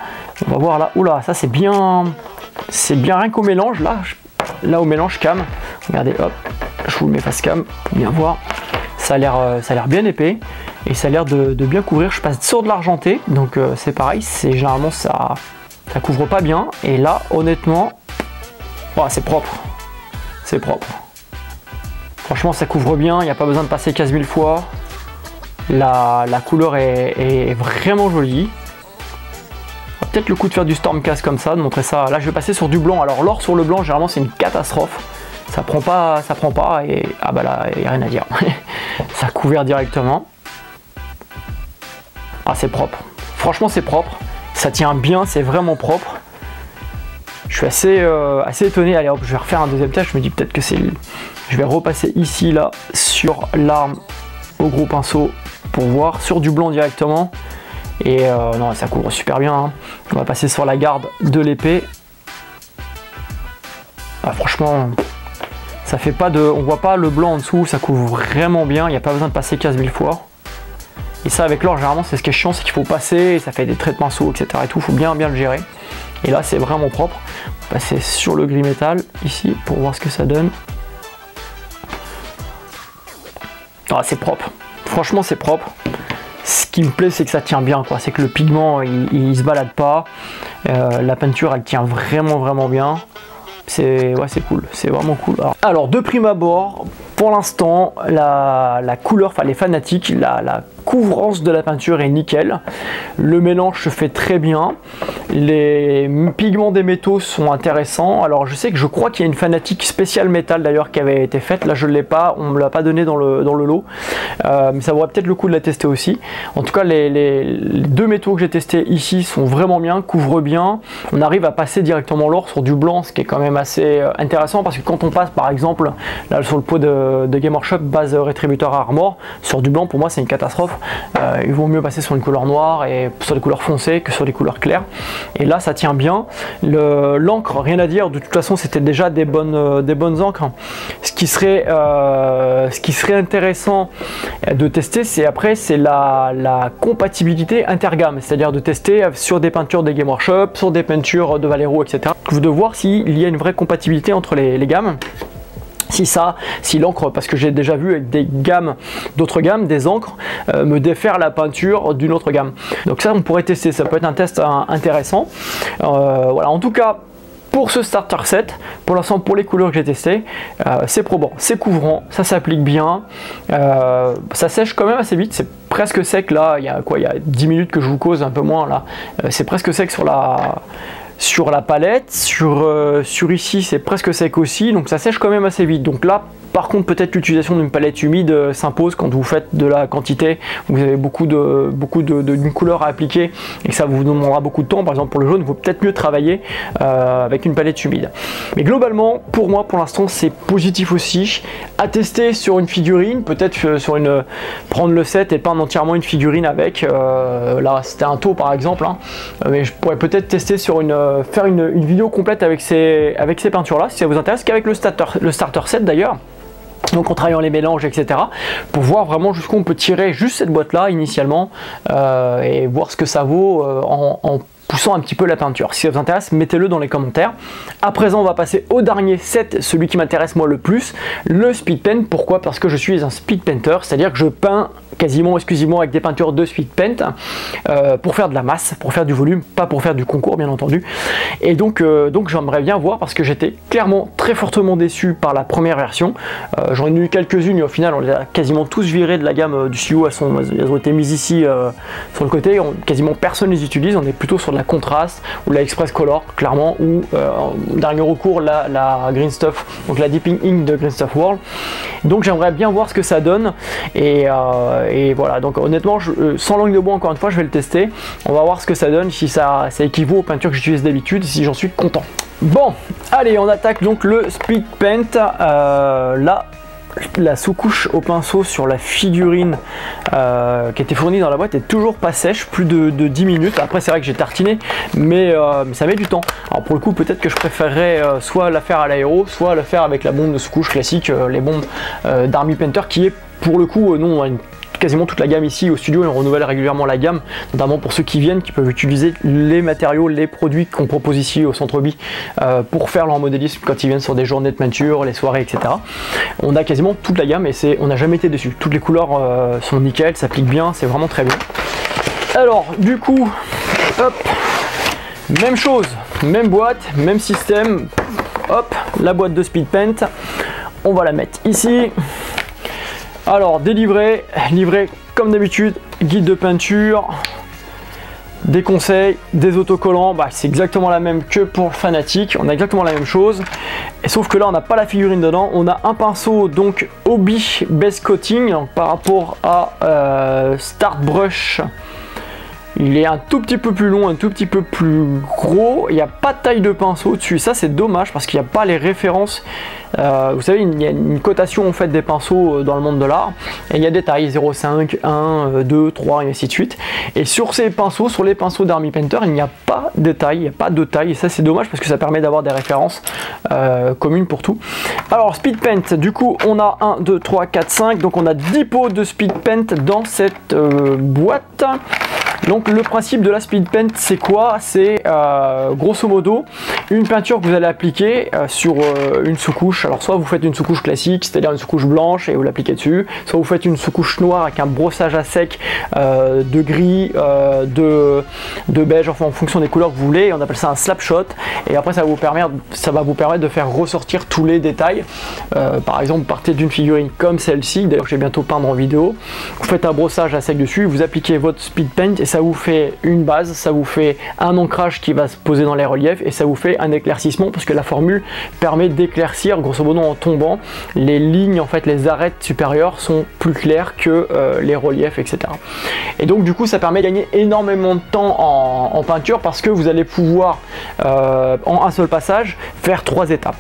[SPEAKER 1] On va voir là, oula, ça c'est bien rien qu'au mélange, là au mélange cam. Regardez, hop, je vous le mets face cam pour bien voir. Ça a l'air bien épais et ça a l'air de bien couvrir. Je passe sur de l'argenté, donc c'est pareil, généralement ça couvre pas bien. Et là, honnêtement, oh, c'est propre, c'est propre. Franchement, ça couvre bien, il n'y a pas besoin de passer 15 000 fois. La couleur est vraiment jolie. peut-être le coup de faire du Stormcast comme ça, de montrer ça. Là je vais passer sur du blanc. Alors l'or sur le blanc généralement c'est une catastrophe. Ça prend pas et ah bah là il n'y a rien à dire. Ça a couvert directement. Ah c'est propre. Franchement c'est propre. Ça tient bien, c'est vraiment propre. Je suis assez étonné. Allez hop, je vais refaire un deuxième test. Je me dis peut-être que c'est... Je vais repasser ici là sur l'arme au gros pinceau pour voir sur du blanc directement. Et non, ça couvre super bien. Hein. On va passer sur la garde de l'épée. Ah, franchement, ça fait pas de... On voit pas le blanc en dessous, ça couvre vraiment bien. Il n'y a pas besoin de passer 15 000 fois. Et ça, avec l'or, généralement, c'est ce qui est chiant, c'est qu'il faut passer, et ça fait des traits de pinceau, etc. et tout. Il faut bien le gérer. Et là, c'est vraiment propre. On va passer sur le gris métal, ici, pour voir ce que ça donne. Ah, c'est propre. Franchement, c'est propre. Ce qui me plaît, c'est que ça tient bien, quoi. C'est que le pigment, il se balade pas. La peinture, elle tient vraiment bien. C'est cool, c'est vraiment cool. Alors de prime abord, pour l'instant, la couleur, enfin les fanatiques, la couvrance de la peinture est nickel. Le mélange se fait très bien. Les pigments des métaux sont intéressants. Alors je crois qu'il y a une fanatique spéciale métal d'ailleurs qui avait été faite. Là je ne l'ai pas, on ne me l'a pas donné dans le lot. Mais ça vaudrait peut-être le coup de la tester aussi. En tout cas les deux métaux que j'ai testés ici sont vraiment bien, couvrent bien. On arrive à passer directement l'or sur du blanc, ce qui est quand même assez intéressant parce que quand on passe par exemple là sur le pot de Game Workshop base rétributeur Armor sur du blanc, pour moi c'est une catastrophe. Il vaut mieux passer sur une couleur noire et sur des couleurs foncées que sur des couleurs claires. Et là ça tient bien. L'encre, rien à dire, de toute façon c'était déjà des bonnes encres. Ce qui serait intéressant de tester, c'est la compatibilité intergamme, c'est-à-dire de tester sur des peintures des Game Workshop, sur des peintures de Vallejo, etc. De voir s'il y a une vraie compatibilité entre les gammes. Si l'encre, parce que j'ai déjà vu avec d'autres gammes, des encres, me défaire la peinture d'une autre gamme. Donc ça on pourrait tester, ça peut être un test intéressant. Voilà, en tout cas, pour ce starter set, pour l'instant pour les couleurs que j'ai testées, c'est probant, c'est couvrant, ça s'applique bien, ça sèche quand même assez vite, c'est presque sec là, il y a 10 minutes que je vous cause, un peu moins là, c'est presque sec sur la palette, sur ici c'est presque sec aussi, donc ça sèche quand même assez vite. Donc là par contre peut-être l'utilisation d'une palette humide s'impose quand vous faites de la quantité, vous avez beaucoup d'une couleur à appliquer et que ça vous demandera beaucoup de temps. Par exemple pour le jaune, il vaut peut-être mieux travailler avec une palette humide. Mais globalement pour moi pour l'instant c'est positif aussi. À tester sur une figurine, peut-être prendre le set et peindre entièrement une figurine avec. Là c'était un taux par exemple, hein. Mais je pourrais peut-être tester sur faire une vidéo complète avec ces peintures là si ça vous intéresse, qu'avec le starter set d'ailleurs. Donc en travaillant les mélanges, etc. pour voir vraiment jusqu'où on peut tirer juste cette boîte là initialement et voir ce que ça vaut en poussant un petit peu la peinture. Si ça vous intéresse, mettez-le dans les commentaires. À présent, on va passer au dernier set, celui qui m'intéresse moi le plus, le speed paint. Pourquoi? Parce que je suis un speed painter, c'est-à-dire que je peins quasiment exclusivement avec des peintures de speed paint pour faire de la masse, pour faire du volume, pas pour faire du concours bien entendu. Et donc j'aimerais bien voir parce que j'étais clairement très fortement déçu par la première version. J'en ai eu quelques-unes et au final on les a quasiment tous virés de la gamme du studio. Elles ont été mises ici sur le côté, quasiment personne les utilise. On est plutôt sur de la contraste ou la express color clairement, ou dernier recours la green stuff, donc la Deeping Ink de Green Stuff World. Donc j'aimerais bien voir ce que ça donne et voilà, donc honnêtement sans langue de bois, encore une fois je vais le tester, on va voir ce que ça donne, si ça équivaut aux peintures que j'utilise d'habitude, si j'en suis content. Bon allez, on attaque donc le speed paint. Là la sous-couche au pinceau sur la figurine qui était fournie dans la boîte est toujours pas sèche, plus de 10 minutes. Après c'est vrai que j'ai tartiné, mais ça met du temps. Alors pour le coup peut-être que je préférerais soit la faire à l'aéro, soit la faire avec la bombe de sous-couche classique, les bombes d'Army Painter, qui est pour le coup quasiment toute la gamme ici au studio, et on renouvelle régulièrement la gamme, notamment pour ceux qui viennent, qui peuvent utiliser les matériaux, les produits qu'on propose ici au Centre Bi pour faire leur modélisme quand ils viennent sur des journées de peinture, les soirées, etc. On a quasiment toute la gamme et on n'a jamais été déçu. Toutes les couleurs sont nickel, s'appliquent bien, c'est vraiment très bien. Alors du coup, hop, même chose, même boîte, même système, hop, la boîte de speed paint, on va la mettre ici. Alors délivré, livré comme d'habitude, guide de peinture, Des conseils, des autocollants, bah, c'est exactement la même que pour Fanatic, on a exactement la même chose, et sauf que là on n'a pas la figurine dedans, on a un pinceau donc Hobby Base Coating, donc, par rapport à Start Brush. Il est un tout petit peu plus long, un tout petit peu plus gros, il n'y a pas de taille de pinceau dessus, ça c'est dommage parce qu'il n'y a pas les références. Vous savez, il y a une cotation en fait des pinceaux dans le monde de l'art, et il y a des tailles 0,5, 1, 2, 3 et ainsi de suite. Et sur ces pinceaux, sur les pinceaux d'Army Painter, il n'y a pas de taille, il n'y a pas de taille, et ça c'est dommage parce que ça permet d'avoir des références communes pour tout. Alors Speed Paint, du coup on a 1, 2, 3, 4, 5, donc on a 10 pots de Speed Paint dans cette boîte. Donc le principe de la Speed Paint c'est quoi? C'est grosso modo une peinture que vous allez appliquer sur une sous-couche. Alors soit vous faites une sous-couche classique, c'est-à-dire une sous-couche blanche et vous l'appliquez dessus, soit vous faites une sous-couche noire avec un brossage à sec de gris, de beige, enfin en fonction des couleurs que vous voulez, on appelle ça un slap shot, et après ça va vous permettre de faire ressortir tous les détails. Par exemple, vous partez d'une figurine comme celle-ci, d'ailleurs je vais bientôt peindre en vidéo, vous faites un brossage à sec dessus, vous appliquez votre Speed Paint et ça vous fait une base, ça vous fait un ancrage qui va se poser dans les reliefs et ça vous fait un éclaircissement parce que la formule permet d'éclaircir grosso modo en tombant. Les lignes, en fait les arêtes supérieures sont plus claires que les reliefs, etc. Et donc du coup ça permet de gagner énormément de temps en peinture parce que vous allez pouvoir en un seul passage faire 3 étapes.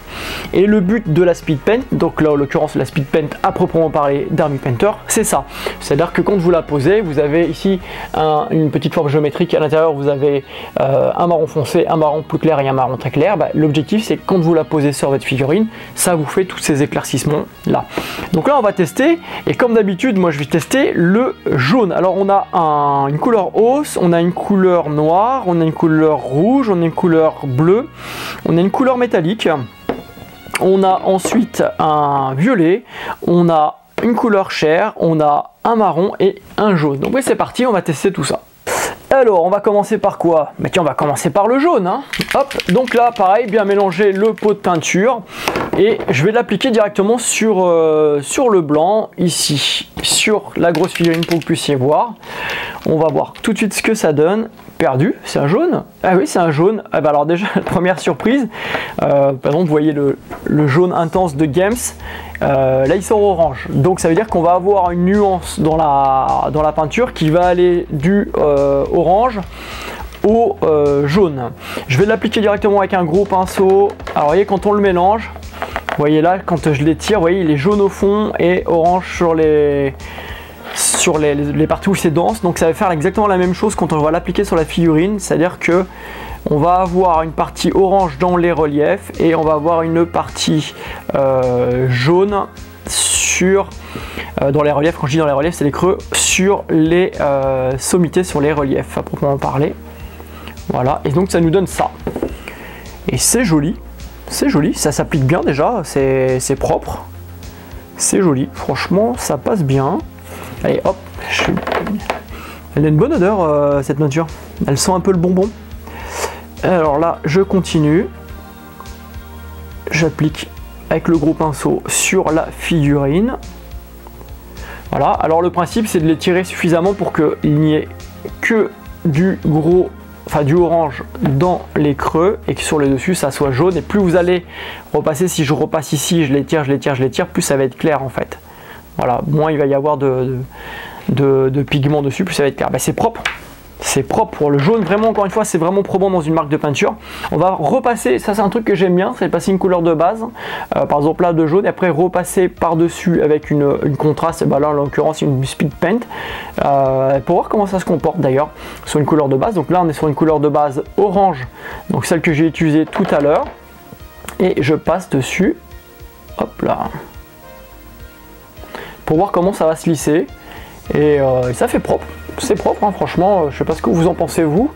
[SPEAKER 1] Et le but de la Speed Paint, donc là en l'occurrence la Speed Paint à proprement parler d'Army Painter, c'est ça. C'est-à-dire que quand vous la posez, vous avez ici une petite forme géométrique, à l'intérieur vous avez un marron foncé, un marron plus clair et un marron très clair. Bah, l'objectif c'est que quand vous la posez sur votre figurine, ça vous fait tous ces éclaircissements là. Donc là on va tester, et comme d'habitude moi je vais tester le jaune. Alors on a une couleur hausse, on a une couleur noire, on a une couleur rouge, on a une couleur bleue, on a une couleur métallique, on a ensuite un violet, on a une couleur chair, on a un marron et un jaune. Donc oui, c'est parti, on va tester tout ça. Alors on va commencer par quoi? Bah tiens, on va commencer par le jaune, hein. Hop, donc là pareil, bien mélanger le pot de peinture et je vais l'appliquer directement sur le blanc ici, sur la grosse figurine pour que vous puissiez voir. On va voir tout de suite ce que ça donne. Perdu, c'est un jaune. Ah oui, c'est un jaune. Ah bah alors déjà, première surprise, par exemple, vous voyez le jaune intense de Games, là il sort orange. Donc ça veut dire qu'on va avoir une nuance dans la peinture qui va aller du orange au jaune. Je vais l'appliquer directement avec un gros pinceau. Alors vous voyez, quand on le mélange, vous voyez là, quand je l'étire, vous voyez, il est jaune au fond et orange sur les parties où c'est dense. Donc ça va faire exactement la même chose quand on va l'appliquer sur la figurine, c'est à dire que on va avoir une partie orange dans les reliefs et on va avoir une partie jaune dans les reliefs. Quand je dis dans les reliefs, c'est les creux, sur les sommités, sur les reliefs à proprement parler. Voilà, et donc ça nous donne ça, et c'est joli, ça s'applique bien déjà, c'est propre, c'est joli, franchement ça passe bien. Allez hop, elle a une bonne odeur cette peinture, elle sent un peu le bonbon. Alors là je continue, j'applique avec le gros pinceau sur la figurine. Voilà, alors le principe c'est de l'étirer suffisamment pour qu'il n'y ait que du orange dans les creux et que sur les dessus ça soit jaune, et plus vous allez repasser, si je repasse ici, je l'étire, plus ça va être clair en fait. Voilà, moins il va y avoir de pigments dessus, plus ça va être clair. Ben, c'est propre. C'est propre pour le jaune, vraiment encore une fois c'est vraiment probant dans une marque de peinture. On va repasser, ça c'est un truc que j'aime bien, c'est passer une couleur de base, par exemple là de jaune, et après repasser par dessus avec une contraste, et ben là en l'occurrence une Speed Paint, pour voir comment ça se comporte d'ailleurs sur une couleur de base. Donc là on est sur une couleur de base orange, donc celle que j'ai utilisée tout à l'heure, et je passe dessus, hop là, pour voir comment ça va se lisser, et ça fait propre. C'est propre, hein, franchement, je sais pas ce que vous en pensez vous,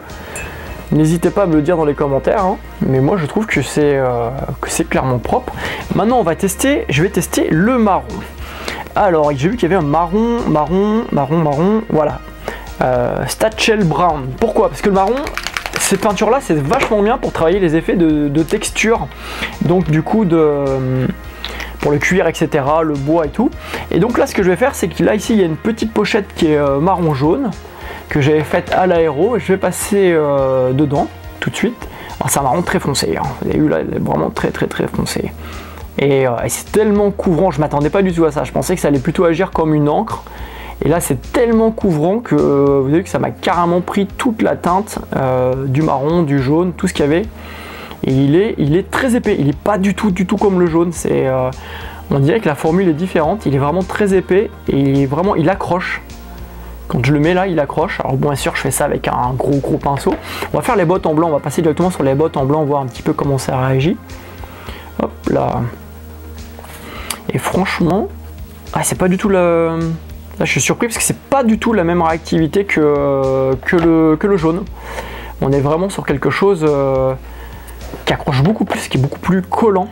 [SPEAKER 1] n'hésitez pas à me le dire dans les commentaires, hein, mais moi je trouve que c'est clairement propre. Maintenant je vais tester le marron. Alors j'ai vu qu'il y avait un marron, voilà, Statchel Brown. Pourquoi? Parce que le marron, ces peintures là c'est vachement bien pour travailler les effets de texture, donc du coup pour le cuir, etc., le bois et tout. Et donc là, ce que je vais faire, c'est que là, ici, il y a une petite pochette qui est marron-jaune, que j'avais faite à l'aéro, et je vais passer dedans, tout de suite. Alors, c'est un marron très foncé, hein. Vous avez vu là, il est vraiment très foncé. Et c'est tellement couvrant, je m'attendais pas du tout à ça, je pensais que ça allait plutôt agir comme une encre. Et là c'est tellement couvrant que vous avez vu que ça m'a carrément pris toute la teinte du marron, du jaune, tout ce qu'il y avait. Et il est très épais, il est pas du tout comme le jaune. On dirait que la formule est différente, il est vraiment très épais et vraiment il accroche. Quand je le mets là, il accroche. Alors bien sûr, je fais ça avec un gros pinceau. On va faire les bottes en blanc, on va passer directement sur les bottes en blanc, voir un petit peu comment ça réagit. Hop là. Et franchement, c'est pas du tout la... Là, je suis surpris parce que c'est pas du tout la même réactivité que le jaune. On est vraiment sur quelque chose qui accroche beaucoup plus, qui est beaucoup plus collant.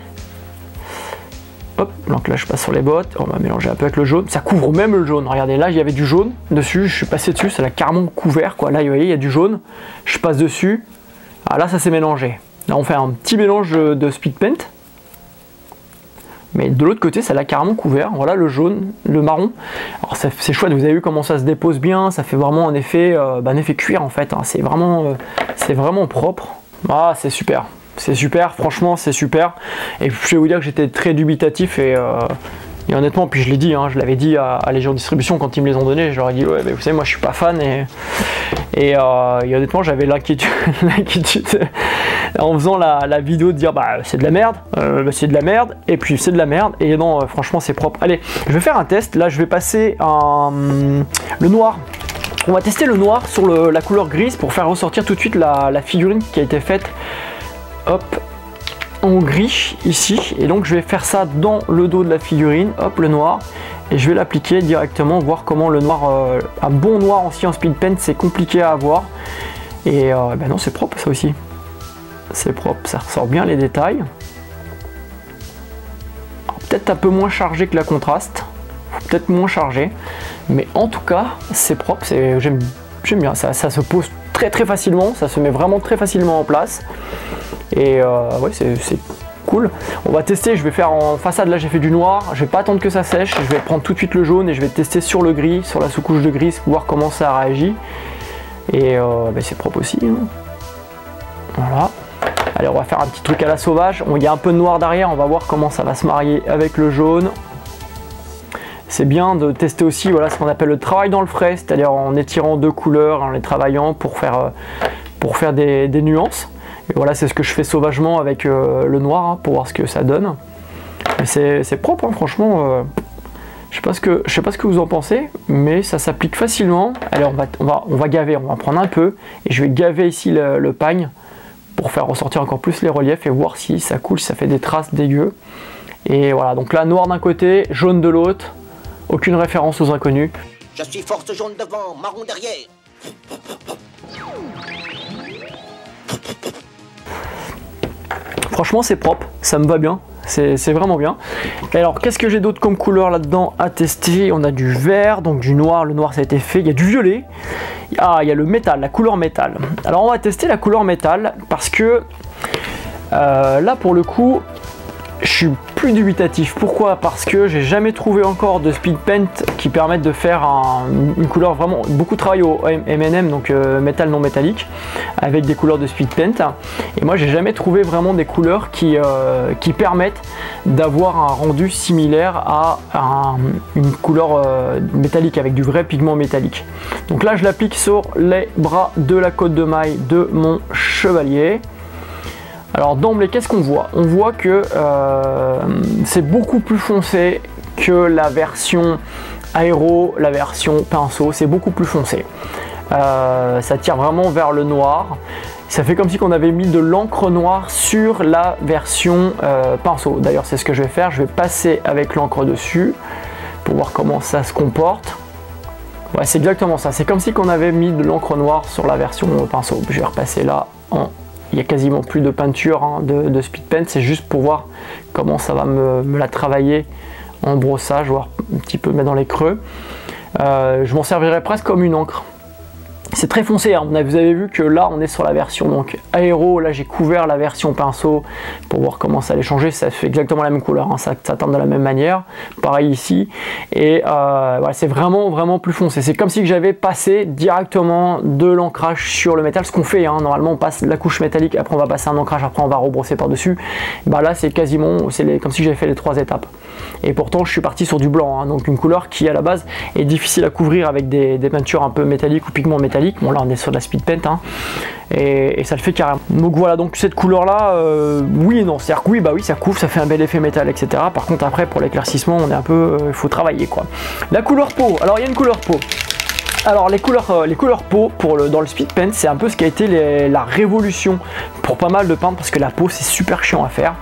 [SPEAKER 1] Hop, donc là je passe sur les bottes, on va mélanger un peu avec le jaune. Ça couvre même le jaune. Regardez, là il y avait du jaune dessus, je suis passé dessus, ça l'a carrément couvert quoi. Là vous voyez, il y a du jaune, je passe dessus. Ah là ça s'est mélangé. Là on fait un petit mélange de speed paint. Mais de l'autre côté, ça l'a carrément couvert. Voilà le jaune, le marron. Alors c'est chouette, vous avez vu comment ça se dépose bien. Ça fait vraiment un effet cuir en fait. Hein. C'est vraiment propre. Ah, c'est super. C'est super, franchement, c'est super. Et je vais vous dire que j'étais très dubitatif et honnêtement, puis je l'ai dit, hein, je l'avais dit à Légion Distribution quand ils me les ont donnés. Je leur ai dit, ouais, mais vous savez, moi je suis pas fan et honnêtement, j'avais l'inquiétude en faisant la vidéo de dire c'est de la merde, c'est de la merde, et puis c'est de la merde, et non, franchement c'est propre. Allez, je vais faire un test, là je vais passer le noir. On va tester le noir sur la couleur grise pour faire ressortir tout de suite la figurine qui a été faite, hop, en gris ici, et donc je vais faire ça dans le dos de la figurine, hop, le noir, et je vais l'appliquer directement, voir comment le noir, un bon noir aussi en speed paint, c'est compliqué à avoir, et non, c'est propre ça aussi. C'est propre, ça ressort bien les détails. Peut-être un peu moins chargé que la contraste, peut-être moins chargé, mais en tout cas c'est propre, j'aime bien, ça se pose très facilement, ça se met vraiment très facilement en place, et ouais, c'est cool. On va tester, je vais faire en façade, là j'ai fait du noir, je vais pas attendre que ça sèche, je vais prendre tout de suite le jaune et je vais tester sur le gris, sur la sous-couche de gris, voir comment ça réagit, et c'est propre aussi, hein. Voilà. Allez, on va faire un petit truc à la sauvage. Il y a un peu de noir derrière, on va voir comment ça va se marier avec le jaune. C'est bien de tester aussi, voilà, ce qu'on appelle le travail dans le frais, c'est-à-dire en étirant deux couleurs, en les travaillant pour faire des nuances. Et voilà, c'est ce que je fais sauvagement avec le noir, hein, pour voir ce que ça donne. C'est propre, hein, franchement. Je sais pas ce que vous en pensez, mais ça s'applique facilement. Allez, on va gaver, on va en prendre un peu, et je vais gaver ici le pagne pour faire ressortir encore plus les reliefs et voir si ça coule, si ça fait des traces dégueu. Et voilà, donc là, noir d'un côté, jaune de l'autre, aucune référence aux inconnus.
[SPEAKER 2] Je suis force jaune devant, marron derrière.
[SPEAKER 1] Franchement, c'est propre, ça me va bien, c'est vraiment bien. Et alors, qu'est-ce que j'ai d'autre comme couleur là-dedans à tester? On a du vert, donc du noir, le noir ça a été fait, il y a du violet. Ah, il y a le métal, la couleur métal. Alors, on va tester la couleur métal parce que là, pour le coup, je suis plus dubitatif. Pourquoi? Parce que j'ai jamais trouvé encore de speed paint qui permettent de faire une couleur vraiment beaucoup de travail au M&M, donc métal non métallique, avec des couleurs de speed paint. Et moi j'ai jamais trouvé vraiment des couleurs qui permettent d'avoir un rendu similaire à une couleur métallique avec du vrai pigment métallique. Donc là je l'applique sur les bras de la côte de maille de mon chevalier. Alors d'emblée, qu'est-ce qu'on voit? On voit que c'est beaucoup plus foncé que la version aéro, la version pinceau, c'est beaucoup plus foncé. Ça tire vraiment vers le noir. Ça fait comme si on avait mis de l'encre noire sur la version pinceau. D'ailleurs, c'est ce que je vais faire. Je vais passer avec l'encre dessus pour voir comment ça se comporte. Ouais, c'est exactement ça. C'est comme si on avait mis de l'encre noire sur la version pinceau. Je vais repasser là en... Il n'y a quasiment plus de peinture, hein, de speed paint, c'est juste pour voir comment ça va me la travailler en brossage, voire un petit peu mettre dans les creux. Je m'en servirai presque comme une encre. C'est très foncé, hein. Vous avez vu que là on est sur la version donc aéro, là j'ai couvert la version pinceau pour voir comment ça allait changer, ça fait exactement la même couleur, hein. Ça teint de la même manière, pareil ici, et voilà, c'est vraiment plus foncé, c'est comme si j'avais passé directement de l'ancrage sur le métal, ce qu'on fait, hein. Normalement on passe la couche métallique, après on va passer un ancrage, après on va rebrosser par dessus, bah là c'est quasiment, comme si j'avais fait les 3 étapes, et pourtant je suis parti sur du blanc, hein. Donc une couleur qui à la base est difficile à couvrir avec des peintures un peu métalliques ou pigments métalliques. Bon là on est sur de la speed paint, hein, et ça le fait carrément. Donc voilà, donc cette couleur là, oui et non, c'est-à-dire que oui, bah oui ça couvre, ça fait un bel effet métal, etc. Par contre après pour l'éclaircissement on est un peu, il faut travailler quoi. La couleur peau, alors il y a une couleur peau. Alors les couleurs peau dans le speed paint, c'est un peu ce qui a été la révolution pour pas mal de peintres, parce que la peau c'est super chiant à faire,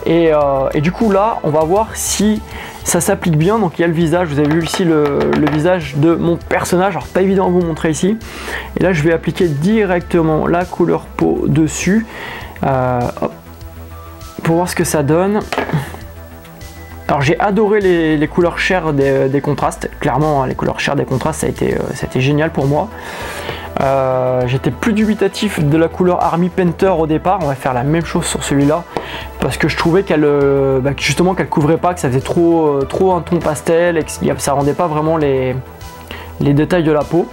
[SPEAKER 1] et du coup là on va voir si ça s'applique bien. Donc il y a le visage, vous avez vu ici le visage de mon personnage, alors pas évident à vous montrer ici, et là je vais appliquer directement la couleur peau dessus, hop, pour voir ce que ça donne. Alors j'ai adoré les couleurs chères des contrastes, clairement les couleurs chères des contrastes ça a été génial pour moi. J'étais plus dubitatif de la couleur Army Painter au départ, on va faire la même chose sur celui-là, parce que je trouvais justement qu'elle couvrait pas, que ça faisait trop un ton pastel, et que ça rendait pas vraiment les détails de la peau.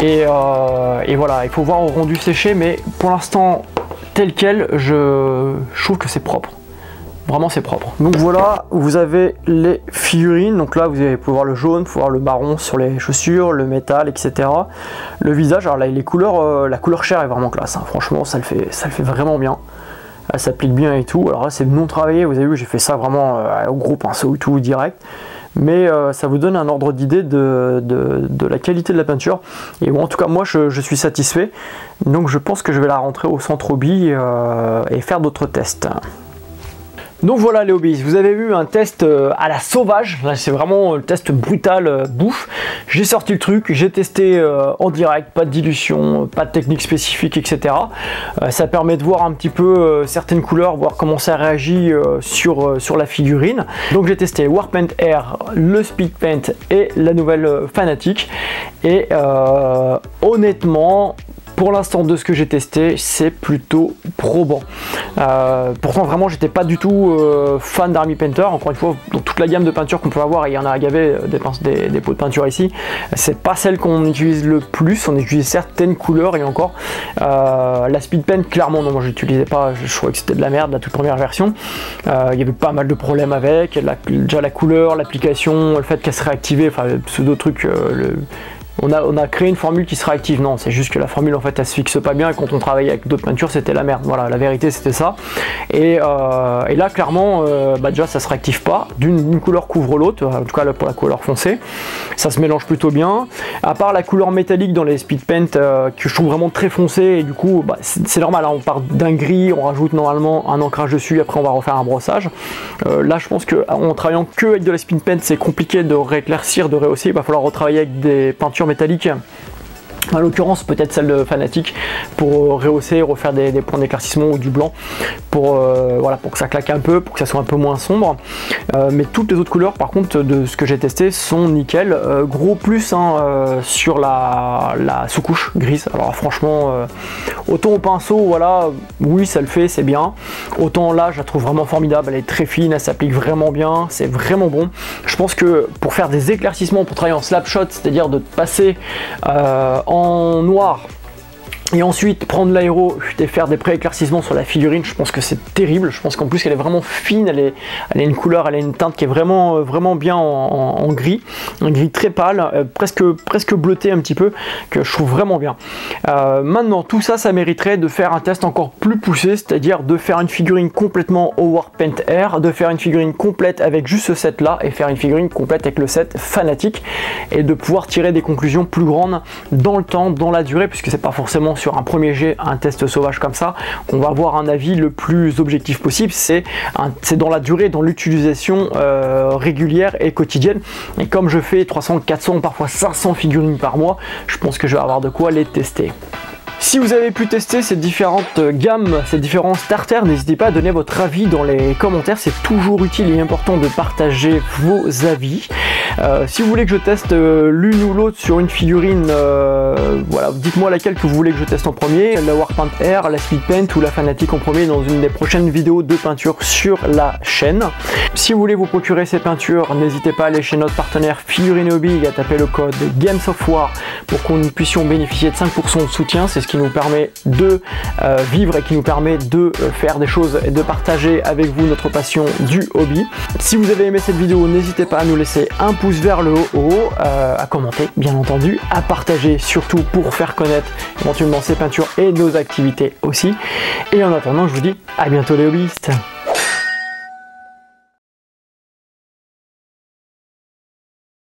[SPEAKER 1] Et voilà, il faut voir au rendu séché, mais pour l'instant tel quel, je trouve que c'est propre. Vraiment c'est propre. Donc voilà, vous avez les figurines. Donc là vous pouvez voir le jaune, vous pouvez voir le marron sur les chaussures, le métal, etc. Le visage, alors là les couleurs, la couleur chair est vraiment classe, hein. Franchement ça le fait vraiment bien. Elle s'applique bien et tout. Alors là c'est non travaillé, vous avez vu j'ai fait ça vraiment au gros pinceau et tout direct. Mais ça vous donne un ordre d'idée de la qualité de la peinture. Et bon, en tout cas moi je suis satisfait. Donc je pense que je vais la rentrer au centre hobby et faire d'autres tests. Donc voilà les hobbies, vous avez vu un test à la sauvage, là c'est vraiment le test brutal bouffe. J'ai sorti le truc, j'ai testé en direct, pas de dilution, pas de technique spécifique, etc. Ça permet de voir un petit peu certaines couleurs, voir comment ça réagit sur la figurine. Donc j'ai testé Warpaint Air, le Speed Paint et la nouvelle Fanatic. Et honnêtement, pour l'instant de ce que j'ai testé, c'est plutôt probant. Pourtant vraiment j'étais pas du tout fan d'Army Painter. Encore une fois, dans toute la gamme de peinture qu'on peut avoir, et il y en a à gaver des pots de peinture ici, c'est pas celle qu'on utilise le plus. On utilise certaines couleurs, et encore la Speed Paint, clairement non, moi je l'utilisais pas, je trouvais que c'était de la merde la toute première version. Il y avait pas mal de problèmes avec déjà la couleur, l'application, le fait qu'elle se réactivait, enfin le pseudo truc, on a créé une formule qui se réactive. Non, c'est juste que la formule en fait elle se fixe pas bien, et quand on travaillait avec d'autres peintures c'était la merde. Voilà, la vérité c'était ça. Et là clairement déjà ça se réactive pas, d'une couleur couvre l'autre, en tout cas là, pour la couleur foncée ça se mélange plutôt bien, à part la couleur métallique dans les speed paint que je trouve vraiment très foncé, et du coup c'est normal, hein, on part d'un gris, on rajoute normalement un ancrage dessus, après on va refaire un brossage. Là je pense que en travaillant que avec de la speed paint c'est compliqué de rééclaircir, de rehausser, il va falloir retravailler avec des peintures métallique, en l'occurrence peut-être celle de Fanatic, pour rehausser, refaire des points d'éclaircissement ou du blanc, voilà, pour que ça claque un peu, pour que ça soit un peu moins sombre. Mais toutes les autres couleurs par contre de ce que j'ai testé sont nickel. Gros plus hein, sur la sous-couche grise. Alors franchement autant au pinceau, voilà, oui ça le fait, c'est bien, autant là je la trouve vraiment formidable, elle est très fine, elle s'applique vraiment bien, c'est vraiment bon. Je pense que pour faire des éclaircissements, pour travailler en slap shot, c'est-à-dire de passer en noir et ensuite prendre l'aéro et faire des pré-éclaircissements sur la figurine, je pense que c'est terrible. Je pense qu'en plus elle est vraiment fine, elle a une couleur, elle a une teinte qui est vraiment bien en gris, un gris très pâle, presque bleuté un petit peu, que je trouve vraiment bien. Maintenant tout ça, ça mériterait de faire un test encore plus poussé, c'est-à-dire de faire une figurine complètement au Warpaint Air, de faire une figurine complète avec juste ce set là, et faire une figurine complète avec le set Fanatic, et de pouvoir tirer des conclusions plus grandes dans le temps, dans la durée, puisque c'est pas forcément sur un premier jet, un test sauvage comme ça, on va avoir un avis le plus objectif possible. C'est dans la durée, dans l'utilisation régulière et quotidienne. Et comme je fais 300, 400, parfois 500 figurines par mois, je pense que je vais avoir de quoi les tester. Si vous avez pu tester ces différentes gammes, ces différents starters, n'hésitez pas à donner votre avis dans les commentaires, c'est toujours utile et important de partager vos avis. Si vous voulez que je teste l'une ou l'autre sur une figurine, voilà, dites-moi laquelle que vous voulez que je teste en premier, la Warpaint Air, la Speedpaint ou la Fanatec en premier dans une des prochaines vidéos de peinture sur la chaîne. Si vous voulez vous procurer ces peintures, n'hésitez pas à aller chez notre partenaire Figurine Hobby et à taper le code GAMESOFWAR pour que nous puissions bénéficier de 5% de soutien. C'est ce qui nous permet de vivre et qui nous permet de faire des choses et de partager avec vous notre passion du hobby. Si vous avez aimé cette vidéo, n'hésitez pas à nous laisser un pouce vers le haut, à commenter bien entendu, à partager surtout pour faire connaître éventuellement ces peintures et nos activités aussi. Et en attendant, je vous dis à bientôt les hobbyistes.